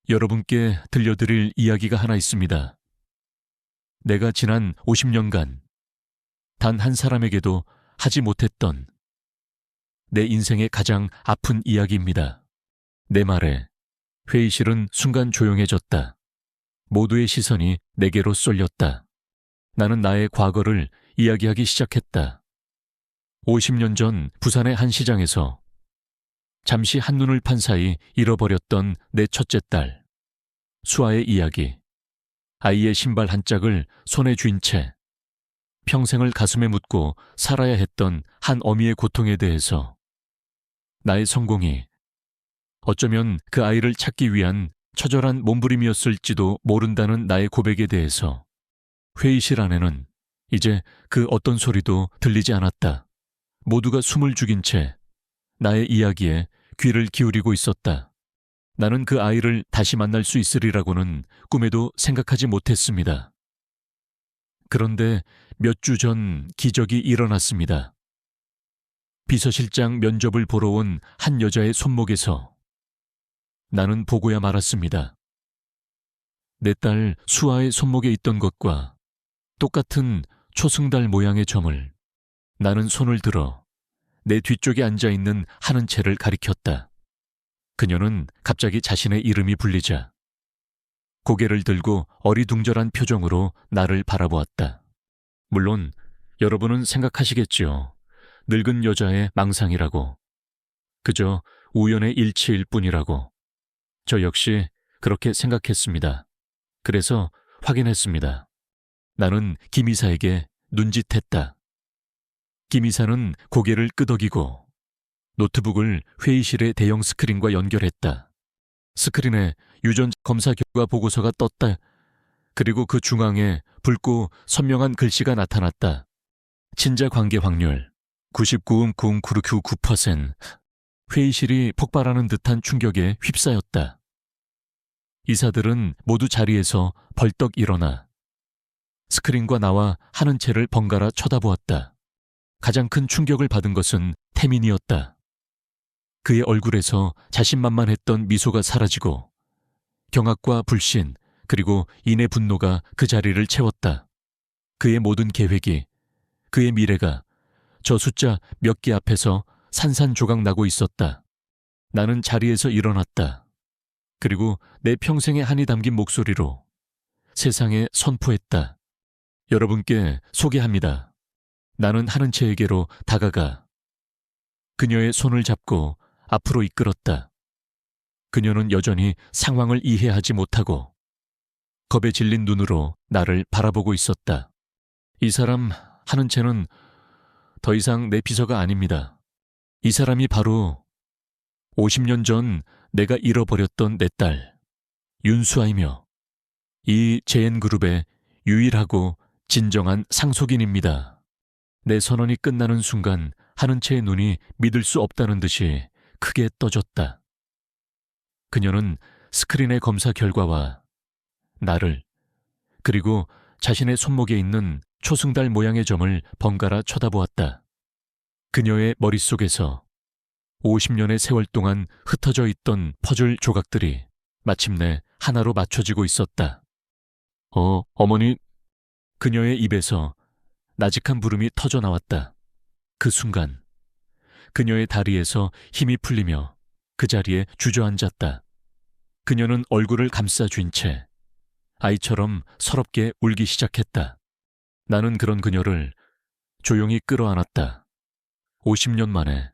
여러분께 들려드릴 이야기가 하나 있습니다. 내가 지난 50년간 단 한 사람에게도 하지 못했던 내 인생의 가장 아픈 이야기입니다. 내 말에 회의실은 순간 조용해졌다. 모두의 시선이 내게로 쏠렸다. 나는 나의 과거를 이야기하기 시작했다. 50년 전 부산의 한 시장에서 잠시 한눈을 판 사이 잃어버렸던 내 첫째 딸, 수아의 이야기. 아이의 신발 한 짝을 손에 쥔 채 평생을 가슴에 묻고 살아야 했던 한 어미의 고통에 대해서, 나의 성공이 어쩌면 그 아이를 찾기 위한 처절한 몸부림이었을지도 모른다는 나의 고백에 대해서 회의실 안에는 이제 그 어떤 소리도 들리지 않았다. 모두가 숨을 죽인 채 나의 이야기에 귀를 기울이고 있었다. 나는 그 아이를 다시 만날 수 있으리라고는 꿈에도 생각하지 못했습니다. 그런데 몇 주 전 기적이 일어났습니다. 비서실장 면접을 보러 온 한 여자의 손목에서 나는 보고야 말았습니다. 내 딸 수아의 손목에 있던 것과 똑같은 초승달 모양의 점을 나는 손을 들어 내 뒤쪽에 앉아있는 하는 채를 가리켰다. 그녀는 갑자기 자신의 이름이 불리자 고개를 들고 어리둥절한 표정으로 나를 바라보았다. 물론 여러분은 생각하시겠지요. 늙은 여자의 망상이라고. 그저 우연의 일치일 뿐이라고. 저 역시 그렇게 생각했습니다. 그래서 확인했습니다. 나는 김 이사에게 눈짓했다. 김 이사는 고개를 끄덕이고 노트북을 회의실의 대형 스크린과 연결했다. 스크린에 유전 검사 결과 보고서가 떴다. 그리고 그 중앙에 붉고 선명한 글씨가 나타났다. 친자 관계 확률 99.9999%. 회의실이 폭발하는 듯한 충격에 휩싸였다. 이사들은 모두 자리에서 벌떡 일어나 스크린과 나와 하는 채를 번갈아 쳐다보았다. 가장 큰 충격을 받은 것은 태민이었다. 그의 얼굴에서 자신만만했던 미소가 사라지고 경악과 불신 그리고 인의 분노가 그 자리를 채웠다. 그의 모든 계획이, 그의 미래가 저 숫자 몇 개 앞에서 산산조각 나고 있었다. 나는 자리에서 일어났다. 그리고 내 평생의 한이 담긴 목소리로 세상에 선포했다. 여러분께 소개합니다. 나는 하는 채에게로 다가가 그녀의 손을 잡고 앞으로 이끌었다. 그녀는 여전히 상황을 이해하지 못하고 겁에 질린 눈으로 나를 바라보고 있었다. 이 사람 하는 채는 더 이상 내 비서가 아닙니다. 이 사람이 바로 50년 전 내가 잃어버렸던 내 딸 윤수아이며 이 JN그룹의 유일하고 진정한 상속인입니다. 내 선언이 끝나는 순간 하는 채의 눈이 믿을 수 없다는 듯이 크게 떠졌다. 그녀는 스크린의 검사 결과와 나를, 그리고 자신의 손목에 있는 초승달 모양의 점을 번갈아 쳐다보았다. 그녀의 머릿속에서 50년의 세월 동안 흩어져 있던 퍼즐 조각들이 마침내 하나로 맞춰지고 있었다. 어머니. 그녀의 입에서 나직한 부름이 터져 나왔다. 그 순간 그녀의 다리에서 힘이 풀리며 그 자리에 주저앉았다. 그녀는 얼굴을 감싸쥔 채 아이처럼 서럽게 울기 시작했다. 나는 그런 그녀를 조용히 끌어안았다. 50년 만에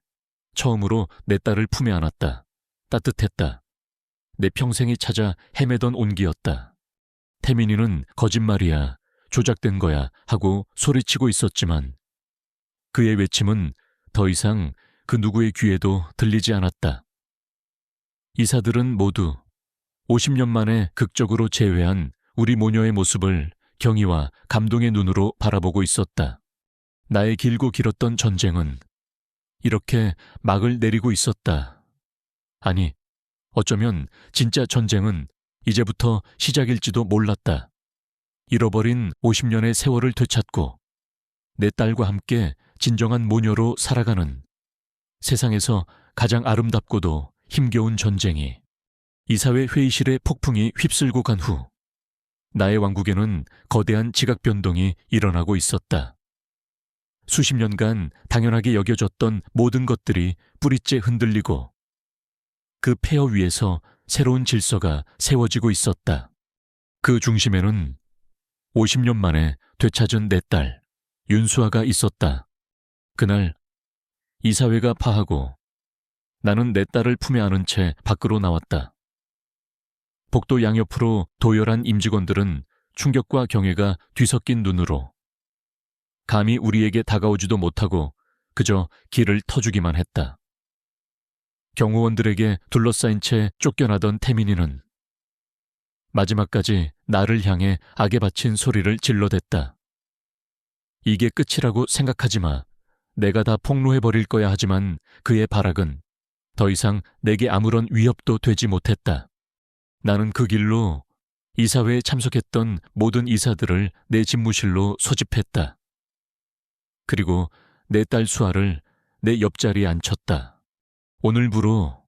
처음으로 내 딸을 품에 안았다. 따뜻했다. 내 평생이 찾아 헤매던 온기였다. 태민이는 거짓말이야, 조작된 거야 하고 소리치고 있었지만 그의 외침은 더 이상 그 누구의 귀에도 들리지 않았다. 이사들은 모두 50년 만에 극적으로 재회한 우리 모녀의 모습을 경의와 감동의 눈으로 바라보고 있었다. 나의 길고 길었던 전쟁은 이렇게 막을 내리고 있었다. 아니, 어쩌면 진짜 전쟁은 이제부터 시작일지도 몰랐다. 잃어버린 50년의 세월을 되찾고 내 딸과 함께 진정한 모녀로 살아가는 세상에서 가장 아름답고도 힘겨운 전쟁이 이사회 회의실의 폭풍이 휩쓸고 간 후 나의 왕국에는 거대한 지각 변동이 일어나고 있었다. 수십 년간 당연하게 여겨졌던 모든 것들이 뿌리째 흔들리고 그 폐허 위에서 새로운 질서가 세워지고 있었다. 그 중심에는 50년 만에 되찾은 내 딸 윤수아가 있었다. 그날 이사회가 파하고 나는 내 딸을 품에 안은 채 밖으로 나왔다. 복도 양옆으로 도열한 임직원들은 충격과 경외가 뒤섞인 눈으로 감히 우리에게 다가오지도 못하고 그저 길을 터주기만 했다. 경호원들에게 둘러싸인 채 쫓겨나던 태민이는 마지막까지 나를 향해 악에 바친 소리를 질러댔다. 이게 끝이라고 생각하지 마. 내가 다 폭로해버릴 거야 하지만 그의 발악은 더 이상 내게 아무런 위협도 되지 못했다. 나는 그 길로 이사회에 참석했던 모든 이사들을 내 집무실로 소집했다. 그리고 내 딸 수아를 내 옆자리에 앉혔다. 오늘부로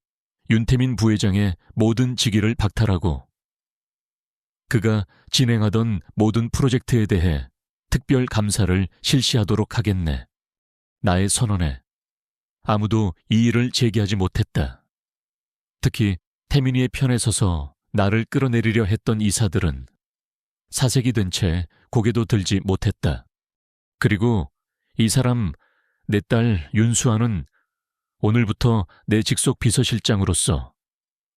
윤태민 부회장의 모든 직위를 박탈하고 그가 진행하던 모든 프로젝트에 대해 특별 감사를 실시하도록 하겠네. 나의 선언에 아무도 이의를 제기하지 못했다. 특히 태민이의 편에 서서 나를 끌어내리려 했던 이사들은 사색이 된 채 고개도 들지 못했다. 그리고 이 사람, 내 딸 윤수아는 오늘부터 내 직속 비서실장으로서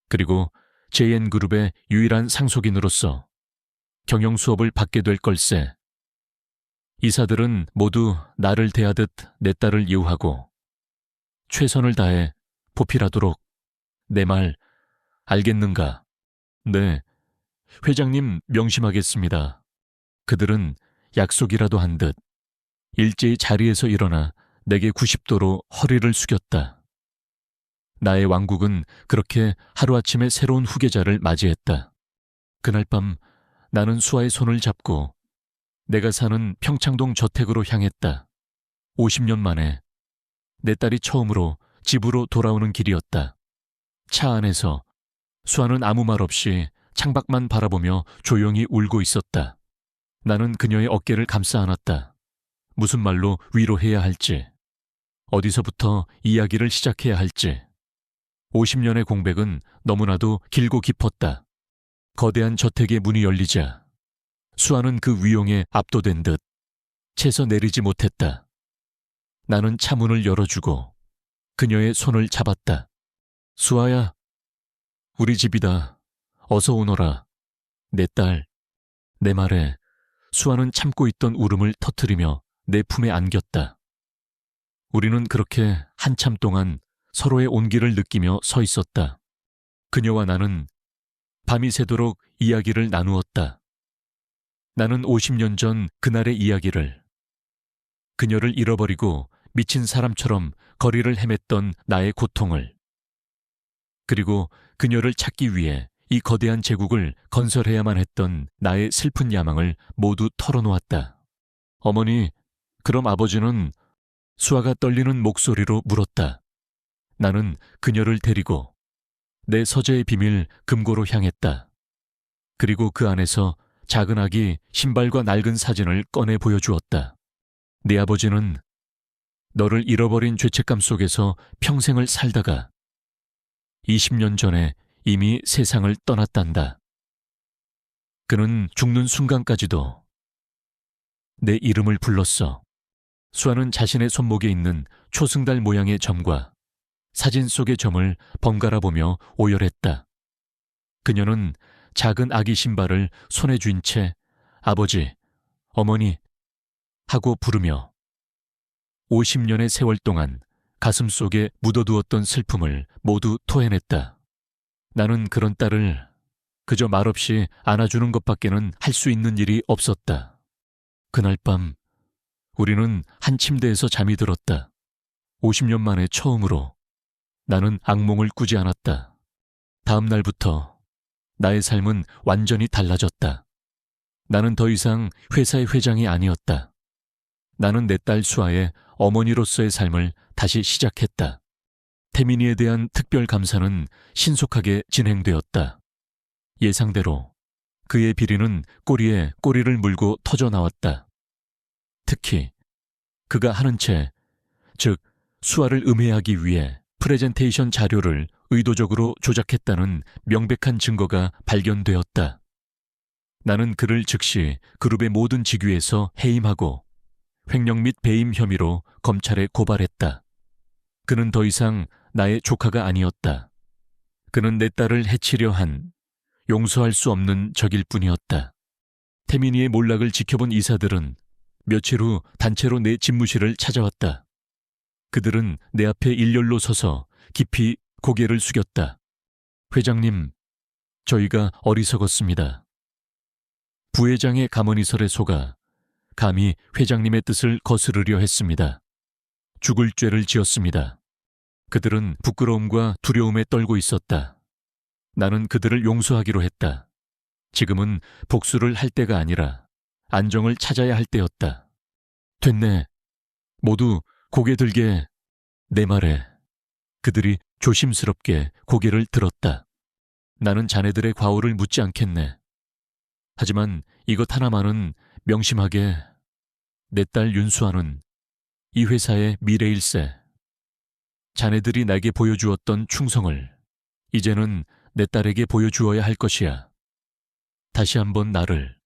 그리고 JN그룹의 유일한 상속인으로서 경영 수업을 받게 될 걸세. 이사들은 모두 나를 대하듯 내 딸을 이우하고 최선을 다해 보필하도록 내 말 알겠는가? 네, 회장님 명심하겠습니다. 그들은 약속이라도 한 듯 일제히 자리에서 일어나 내게 90도로 허리를 숙였다. 나의 왕국은 그렇게 하루아침에 새로운 후계자를 맞이했다. 그날 밤 나는 수아의 손을 잡고 내가 사는 평창동 저택으로 향했다. 50년 만에 내 딸이 처음으로 집으로 돌아오는 길이었다. 차 안에서 수아는 아무 말 없이 창밖만 바라보며 조용히 울고 있었다. 나는 그녀의 어깨를 감싸 안았다. 무슨 말로 위로해야 할지, 어디서부터 이야기를 시작해야 할지. 50년의 공백은 너무나도 길고 깊었다. 거대한 저택의 문이 열리자 수아는 그 위용에 압도된 듯 채서 내리지 못했다. 나는 차문을 열어주고 그녀의 손을 잡았다. 수아야, 우리 집이다. 어서 오너라. 내 딸. 내 말에 수아는 참고 있던 울음을 터뜨리며 내 품에 안겼다. 우리는 그렇게 한참 동안 서로의 온기를 느끼며 서 있었다. 그녀와 나는 밤이 새도록 이야기를 나누었다. 나는 50년 전 그날의 이야기를, 그녀를 잃어버리고 미친 사람처럼 거리를 헤맸던 나의 고통을, 그리고 그녀를 찾기 위해 이 거대한 제국을 건설해야만 했던 나의 슬픈 야망을 모두 털어놓았다. 어머니, 그럼 아버지는? 수아가 떨리는 목소리로 물었다. 나는 그녀를 데리고 내 서재의 비밀 금고로 향했다. 그리고 그 안에서 작은 아기 신발과 낡은 사진을 꺼내 보여주었다. 네 아버지는 너를 잃어버린 죄책감 속에서 평생을 살다가 20년 전에 이미 세상을 떠났단다. 그는 죽는 순간까지도 내 이름을 불렀어. 수아는 자신의 손목에 있는 초승달 모양의 점과 사진 속의 점을 번갈아 보며 오열했다. 그녀는 작은 아기 신발을 손에 쥔 채 아버지, 어머니 하고 부르며 50년의 세월 동안 가슴 속에 묻어두었던 슬픔을 모두 토해냈다. 나는 그런 딸을 그저 말없이 안아주는 것밖에는 할 수 있는 일이 없었다. 그날 밤 우리는 한 침대에서 잠이 들었다. 50년 만에 처음으로 나는 악몽을 꾸지 않았다. 다음 날부터 나의 삶은 완전히 달라졌다. 나는 더 이상 회사의 회장이 아니었다. 나는 내 딸 수아의 어머니로서의 삶을 다시 시작했다. 태민이에 대한 특별 감사는 신속하게 진행되었다. 예상대로 그의 비리는 꼬리에 꼬리를 물고 터져 나왔다. 특히 그가 하는 채, 즉 수아를 음해하기 위해 프레젠테이션 자료를 의도적으로 조작했다는 명백한 증거가 발견되었다. 나는 그를 즉시 그룹의 모든 직위에서 해임하고 횡령 및 배임 혐의로 검찰에 고발했다. 그는 더 이상 나의 조카가 아니었다. 그는 내 딸을 해치려 한 용서할 수 없는 적일 뿐이었다. 태민이의 몰락을 지켜본 이사들은 며칠 후 단체로 내 집무실을 찾아왔다. 그들은 내 앞에 일렬로 서서 깊이 고개를 숙였다. 회장님, 저희가 어리석었습니다. 부회장의 가머니설에 속아 감히 회장님의 뜻을 거스르려 했습니다. 죽을 죄를 지었습니다. 그들은 부끄러움과 두려움에 떨고 있었다. 나는 그들을 용서하기로 했다. 지금은 복수를 할 때가 아니라 안정을 찾아야 할 때였다. 됐네. 모두 고개 들게. 내 말에 그들이 조심스럽게 고개를 들었다. 나는 자네들의 과오를 묻지 않겠네. 하지만 이것 하나만은 명심하게. 내 딸 윤수아는 이 회사의 미래일세. 자네들이 나에게 보여주었던 충성을 이제는 내 딸에게 보여주어야 할 것이야. 다시 한번 나를,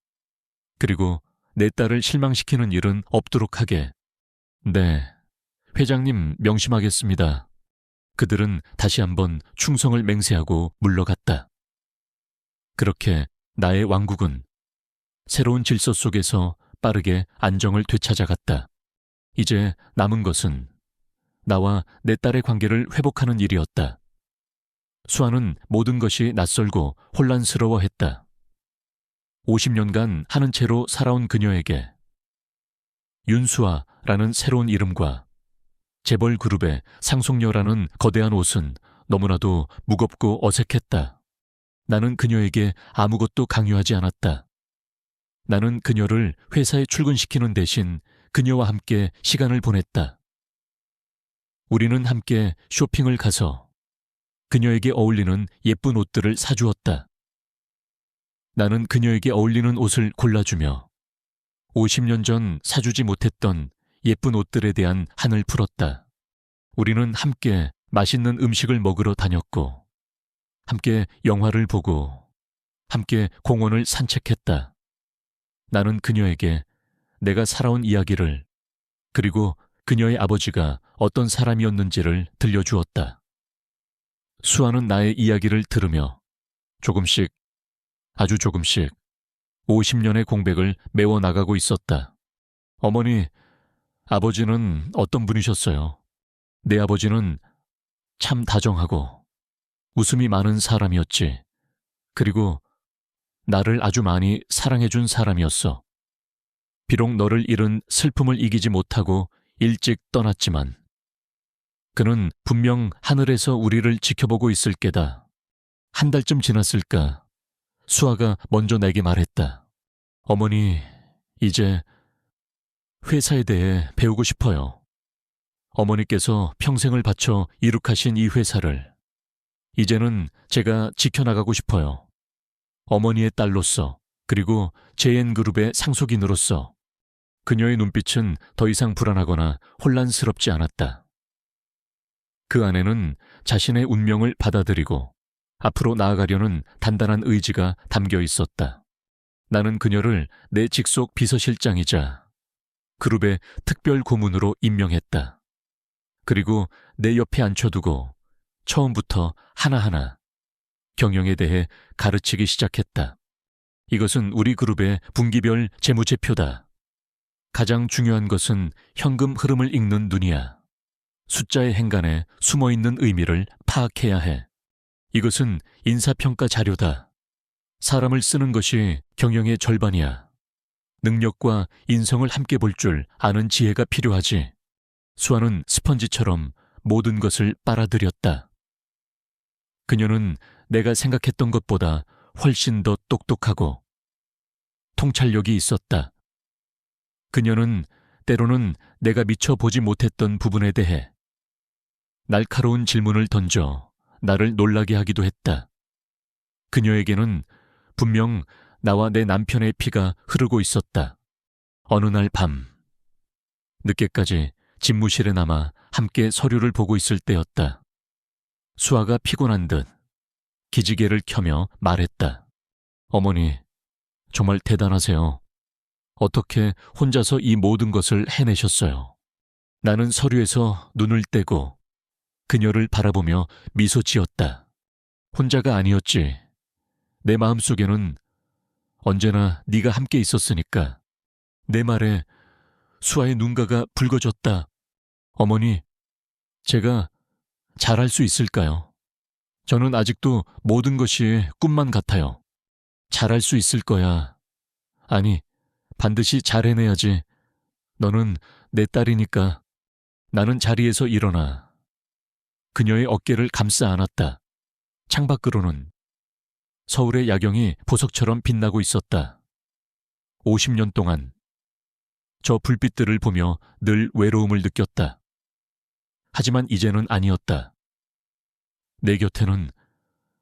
그리고 내 딸을 실망시키는 일은 없도록 하게. 네, 회장님 명심하겠습니다. 그들은 다시 한번 충성을 맹세하고 물러갔다. 그렇게 나의 왕국은 새로운 질서 속에서 빠르게 안정을 되찾아갔다. 이제 남은 것은 나와 내 딸의 관계를 회복하는 일이었다. 수아는 모든 것이 낯설고 혼란스러워했다. 50년간 하는 채로 살아온 그녀에게 윤수아라는 새로운 이름과 재벌 그룹의 상속녀라는 거대한 옷은 너무나도 무겁고 어색했다. 나는 그녀에게 아무것도 강요하지 않았다. 나는 그녀를 회사에 출근시키는 대신 그녀와 함께 시간을 보냈다. 우리는 함께 쇼핑을 가서 그녀에게 어울리는 예쁜 옷들을 사주었다. 나는 그녀에게 어울리는 옷을 골라주며 50년 전 사주지 못했던 예쁜 옷들에 대한 한을 풀었다. 우리는 함께 맛있는 음식을 먹으러 다녔고, 함께 영화를 보고, 함께 공원을 산책했다. 나는 그녀에게 내가 살아온 이야기를, 그리고 그녀의 아버지가 어떤 사람이었는지를 들려주었다. 수아는 나의 이야기를 들으며 조금씩, 아주 조금씩 50년의 공백을 메워나가고 있었다. 어머니, 아버지는 어떤 분이셨어요? 내 아버지는 참 다정하고 웃음이 많은 사람이었지. 그리고 나를 아주 많이 사랑해준 사람이었어. 비록 너를 잃은 슬픔을 이기지 못하고 일찍 떠났지만 그는 분명 하늘에서 우리를 지켜보고 있을 게다. 한 달쯤 지났을까? 수아가 먼저 내게 말했다. 어머니, 이제 회사에 대해 배우고 싶어요. 어머니께서 평생을 바쳐 이룩하신 이 회사를 이제는 제가 지켜나가고 싶어요. 어머니의 딸로서, 그리고 JN그룹의 상속인으로서. 그녀의 눈빛은 더 이상 불안하거나 혼란스럽지 않았다. 그 안에는 자신의 운명을 받아들이고 앞으로 나아가려는 단단한 의지가 담겨 있었다. 나는 그녀를 내 직속 비서실장이자 그룹의 특별 고문으로 임명했다. 그리고 내 옆에 앉혀두고 처음부터 하나하나 경영에 대해 가르치기 시작했다. 이것은 우리 그룹의 분기별 재무제표다. 가장 중요한 것은 현금 흐름을 읽는 눈이야. 숫자의 행간에 숨어있는 의미를 파악해야 해. 이것은 인사평가 자료다. 사람을 쓰는 것이 경영의 절반이야. 능력과 인성을 함께 볼 줄 아는 지혜가 필요하지. 수아는 스펀지처럼 모든 것을 빨아들였다. 그녀는 내가 생각했던 것보다 훨씬 더 똑똑하고 통찰력이 있었다. 그녀는 때로는 내가 미처 보지 못했던 부분에 대해 날카로운 질문을 던져 나를 놀라게 하기도 했다. 그녀에게는 분명 나와 내 남편의 피가 흐르고 있었다. 어느 날 밤, 늦게까지 집무실에 남아 함께 서류를 보고 있을 때였다. 수아가 피곤한 듯 기지개를 켜며 말했다. 어머니, 정말 대단하세요. 어떻게 혼자서 이 모든 것을 해내셨어요? 나는 서류에서 눈을 떼고 그녀를 바라보며 미소 지었다. 혼자가 아니었지. 내 마음속에는 언제나 네가 함께 있었으니까. 내 말에 수아의 눈가가 붉어졌다. 어머니, 제가 잘할 수 있을까요? 저는 아직도 모든 것이 꿈만 같아요. 잘할 수 있을 거야. 아니, 반드시 잘 해내야지. 너는 내 딸이니까. 나는 자리에서 일어나 그녀의 어깨를 감싸 안았다. 창밖으로는 서울의 야경이 보석처럼 빛나고 있었다. 50년 동안 저 불빛들을 보며 늘 외로움을 느꼈다. 하지만 이제는 아니었다. 내 곁에는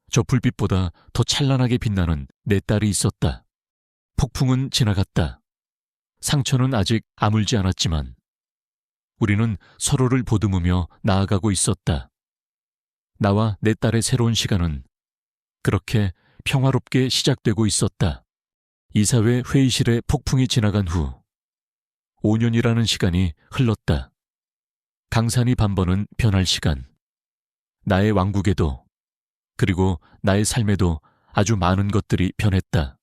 저 불빛보다 더 찬란하게 빛나는 내 딸이 있었다. 폭풍은 지나갔다. 상처는 아직 아물지 않았지만 우리는 서로를 보듬으며 나아가고 있었다. 나와 내 딸의 새로운 시간은 그렇게 평화롭게 시작되고 있었다. 이사회 회의실에 폭풍이 지나간 후 5년이라는 시간이 흘렀다. 강산이 반번은 변할 시간. 나의 왕국에도 그리고 나의 삶에도 아주 많은 것들이 변했다.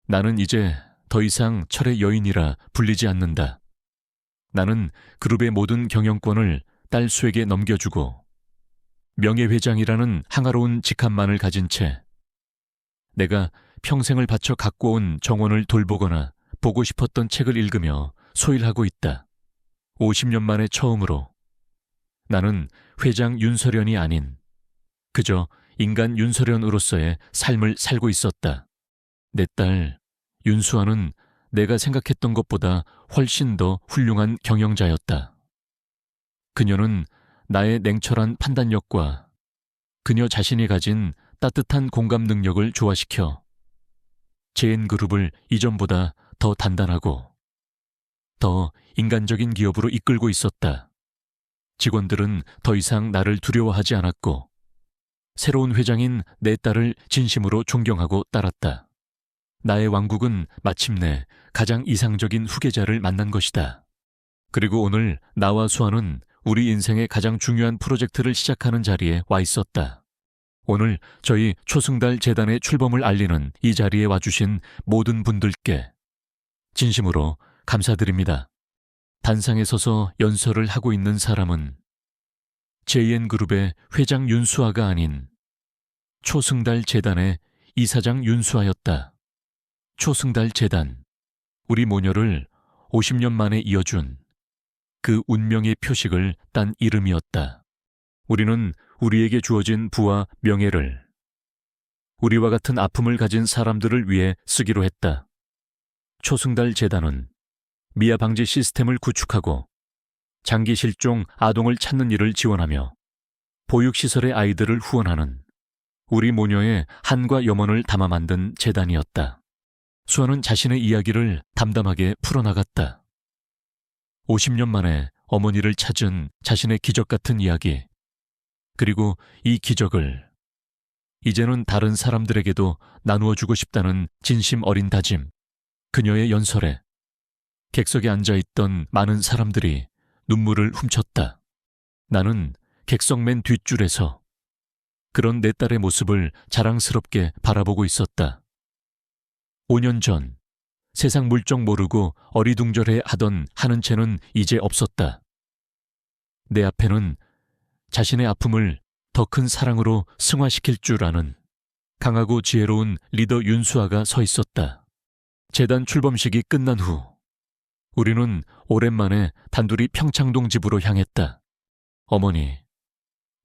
나는 이제 더 이상 철의 여인이라 불리지 않는다. 나는 그룹의 모든 경영권을 딸 수에게 넘겨주고 명예회장이라는 항아로운 직함만을 가진 채 내가 평생을 바쳐 갖고 온 정원을 돌보거나 보고 싶었던 책을 읽으며 소일하고 있다. 50년 만에 처음으로 나는 회장 윤서련이 아닌 그저 인간 윤서련으로서의 삶을 살고 있었다. 내 딸 윤수아는 내가 생각했던 것보다 훨씬 더 훌륭한 경영자였다. 그녀는 나의 냉철한 판단력과 그녀 자신이 가진 따뜻한 공감 능력을 조화시켜 JN그룹을 이전보다 더 단단하고 더 인간적인 기업으로 이끌고 있었다. 직원들은 더 이상 나를 두려워하지 않았고 새로운 회장인 내 딸을 진심으로 존경하고 따랐다. 나의 왕국은 마침내 가장 이상적인 후계자를 만난 것이다. 그리고 오늘 나와 수아는 우리 인생의 가장 중요한 프로젝트를 시작하는 자리에 와 있었다. 오늘 저희 초승달 재단의 출범을 알리는 이 자리에 와주신 모든 분들께 진심으로 감사드립니다. 단상에 서서 연설을 하고 있는 사람은 JN그룹의 회장 윤수아가 아닌 초승달 재단의 이사장 윤수아였다. 초승달 재단, 우리 모녀를 50년 만에 이어준 그 운명의 표식을 딴 이름이었다. 우리는 우리에게 주어진 부와 명예를 우리와 같은 아픔을 가진 사람들을 위해 쓰기로 했다. 초승달 재단은 미아 방지 시스템을 구축하고 장기 실종 아동을 찾는 일을 지원하며 보육시설의 아이들을 후원하는 우리 모녀의 한과 염원을 담아 만든 재단이었다. 수아는 자신의 이야기를 담담하게 풀어나갔다. 50년 만에 어머니를 찾은 자신의 기적 같은 이야기, 그리고 이 기적을 이제는 다른 사람들에게도 나누어 주고 싶다는 진심 어린 다짐, 그녀의 연설에 객석에 앉아있던 많은 사람들이 눈물을 훔쳤다. 나는 객석 맨 뒷줄에서 그런 내 딸의 모습을 자랑스럽게 바라보고 있었다. 5년 전 세상 물정 모르고 어리둥절해 하던 하는 채는 이제 없었다. 내 앞에는 자신의 아픔을 더 큰 사랑으로 승화시킬 줄 아는 강하고 지혜로운 리더 윤수아가 서 있었다. 재단 출범식이 끝난 후 우리는 오랜만에 단둘이 평창동 집으로 향했다. 어머니,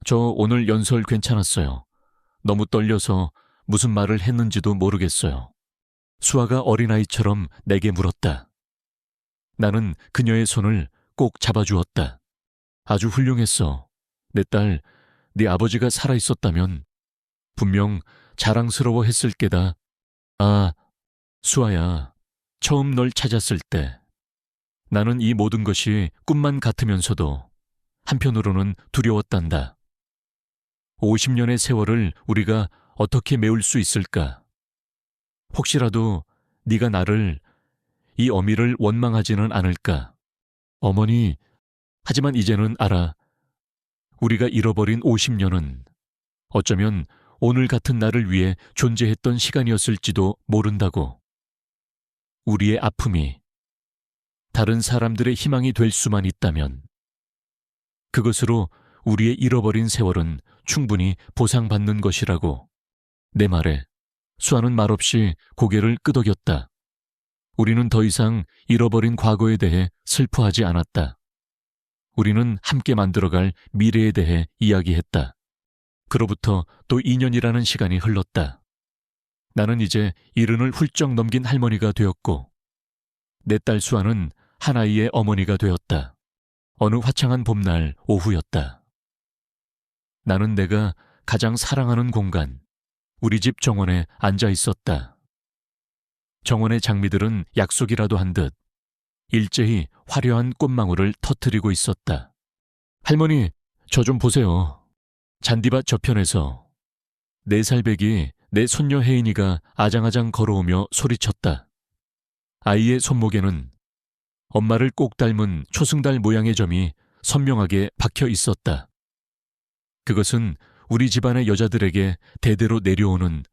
저 오늘 연설 괜찮았어요. 너무 떨려서 무슨 말을 했는지도 모르겠어요. 수아가 어린아이처럼 내게 물었다. 나는 그녀의 손을 꼭 잡아주었다. 아주 훌륭했어. 내 딸, 네 아버지가 살아있었다면 분명 자랑스러워했을 게다. 아, 수아야, 처음 널 찾았을 때 나는 이 모든 것이 꿈만 같으면서도 한편으로는 두려웠단다. 50년의 세월을 우리가 어떻게 메울 수 있을까? 혹시라도 네가 나를, 이 어미를 원망하지는 않을까? 어머니, 하지만 이제는 알아. 우리가 잃어버린 50년은 어쩌면 오늘 같은 날을 위해 존재했던 시간이었을지도 모른다고. 우리의 아픔이 다른 사람들의 희망이 될 수만 있다면 그것으로 우리의 잃어버린 세월은 충분히 보상받는 것이라고. 내 말에 수아는 말없이 고개를 끄덕였다. 우리는 더 이상 잃어버린 과거에 대해 슬퍼하지 않았다. 우리는 함께 만들어갈 미래에 대해 이야기했다. 그로부터 또 2년이라는 시간이 흘렀다. 나는 이제 70을 훌쩍 넘긴 할머니가 되었고 내 딸 수아는 한 아이의 어머니가 되었다. 어느 화창한 봄날 오후였다. 나는 내가 가장 사랑하는 공간, 우리 집 정원에 앉아 있었다. 정원의 장미들은 약속이라도 한 듯 일제히 화려한 꽃망울을 터뜨리고 있었다. 할머니, 저 좀 보세요. 잔디밭 저편에서 4살 배기 내 손녀 혜인이가 아장아장 걸어오며 소리쳤다. 아이의 손목에는 엄마를 꼭 닮은 초승달 모양의 점이 선명하게 박혀 있었다. 그것은 우리 집안의 여자들에게 대대로 내려오는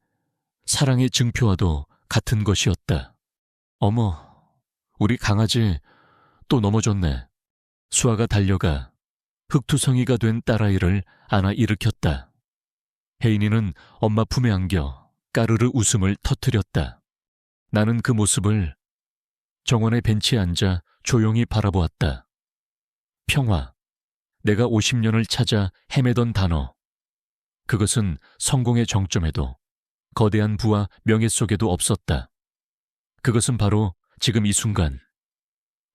사랑의 증표와도 같은 것이었다. 어머, 우리 강아지 또 넘어졌네. 수아가 달려가 흑투성이가 된 딸아이를 안아 일으켰다. 혜인이는 엄마 품에 안겨 까르르 웃음을 터뜨렸다. 나는 그 모습을 정원의 벤치에 앉아 조용히 바라보았다. 평화, 내가 50년을 찾아 헤매던 단어. 그것은 성공의 정점에도 거대한 부와 명예 속에도 없었다. 그것은 바로 지금 이 순간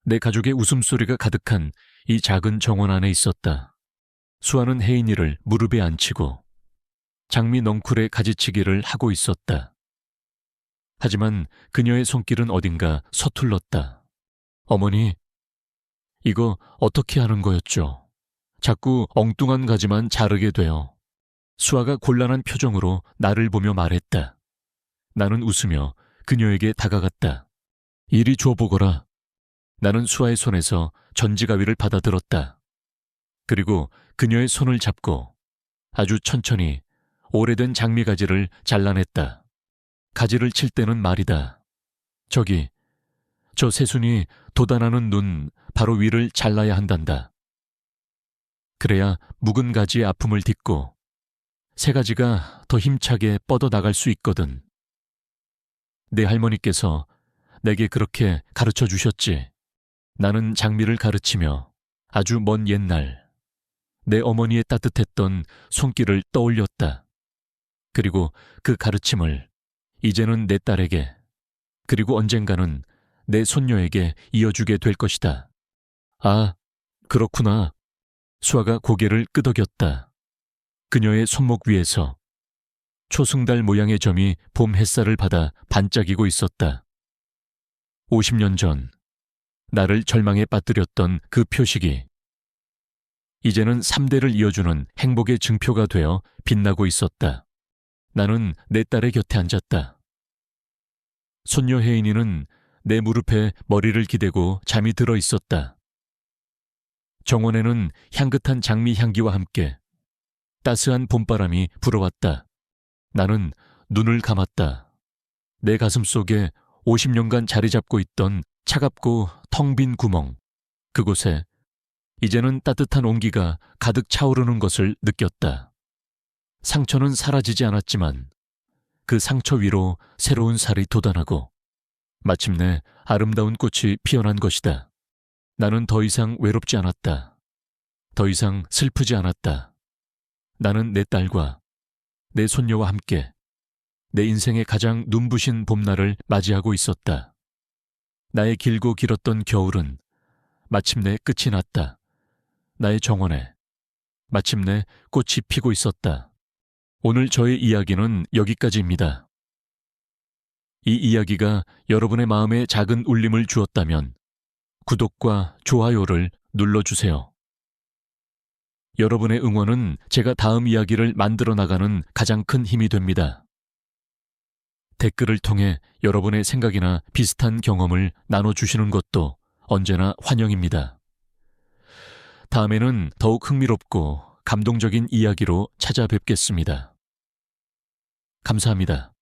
내 가족의 웃음소리가 가득한 이 작은 정원 안에 있었다. 수아는 혜인이를 무릎에 앉히고 장미 넝쿨에 가지치기를 하고 있었다. 하지만 그녀의 손길은 어딘가 서툴렀다. 어머니, 이거 어떻게 하는 거였죠? 자꾸 엉뚱한 가지만 자르게 돼요. 수아가 곤란한 표정으로 나를 보며 말했다. 나는 웃으며 그녀에게 다가갔다. 이리 줘보거라. 나는 수아의 손에서 전지가위를 받아들었다. 그리고 그녀의 손을 잡고 아주 천천히 오래된 장미가지를 잘라냈다. 가지를 칠 때는 말이다. 저기, 저 새순이 돋아나는 눈 바로 위를 잘라야 한단다. 그래야 묵은 가지의 아픔을 딛고 새 가지가 더 힘차게 뻗어나갈 수 있거든. 내 할머니께서 내게 그렇게 가르쳐 주셨지. 나는 장미를 가르치며 아주 먼 옛날 내 어머니의 따뜻했던 손길을 떠올렸다. 그리고 그 가르침을 이제는 내 딸에게, 그리고 언젠가는 내 손녀에게 이어주게 될 것이다. 아, 그렇구나. 수아가 고개를 끄덕였다. 그녀의 손목 위에서 초승달 모양의 점이 봄 햇살을 받아 반짝이고 있었다. 50년 전 나를 절망에 빠뜨렸던 그 표식이 이제는 3대를 이어주는 행복의 증표가 되어 빛나고 있었다. 나는 내 딸의 곁에 앉았다. 손녀 혜인이는 내 무릎에 머리를 기대고 잠이 들어 있었다. 정원에는 향긋한 장미 향기와 함께 따스한 봄바람이 불어왔다. 나는 눈을 감았다. 내 가슴 속에 50년간 자리 잡고 있던 차갑고 텅 빈 구멍, 그곳에 이제는 따뜻한 온기가 가득 차오르는 것을 느꼈다. 상처는 사라지지 않았지만 그 상처 위로 새로운 살이 돋아나고 마침내 아름다운 꽃이 피어난 것이다. 나는 더 이상 외롭지 않았다. 더 이상 슬프지 않았다. 나는 내 딸과 내 손녀와 함께 내 인생의 가장 눈부신 봄날을 맞이하고 있었다. 나의 길고 길었던 겨울은 마침내 끝이 났다. 나의 정원에 마침내 꽃이 피고 있었다. 오늘 저의 이야기는 여기까지입니다. 이 이야기가 여러분의 마음에 작은 울림을 주었다면 구독과 좋아요를 눌러주세요. 여러분의 응원은 제가 다음 이야기를 만들어 나가는 가장 큰 힘이 됩니다. 댓글을 통해 여러분의 생각이나 비슷한 경험을 나눠주시는 것도 언제나 환영입니다. 다음에는 더욱 흥미롭고 감동적인 이야기로 찾아뵙겠습니다. 감사합니다.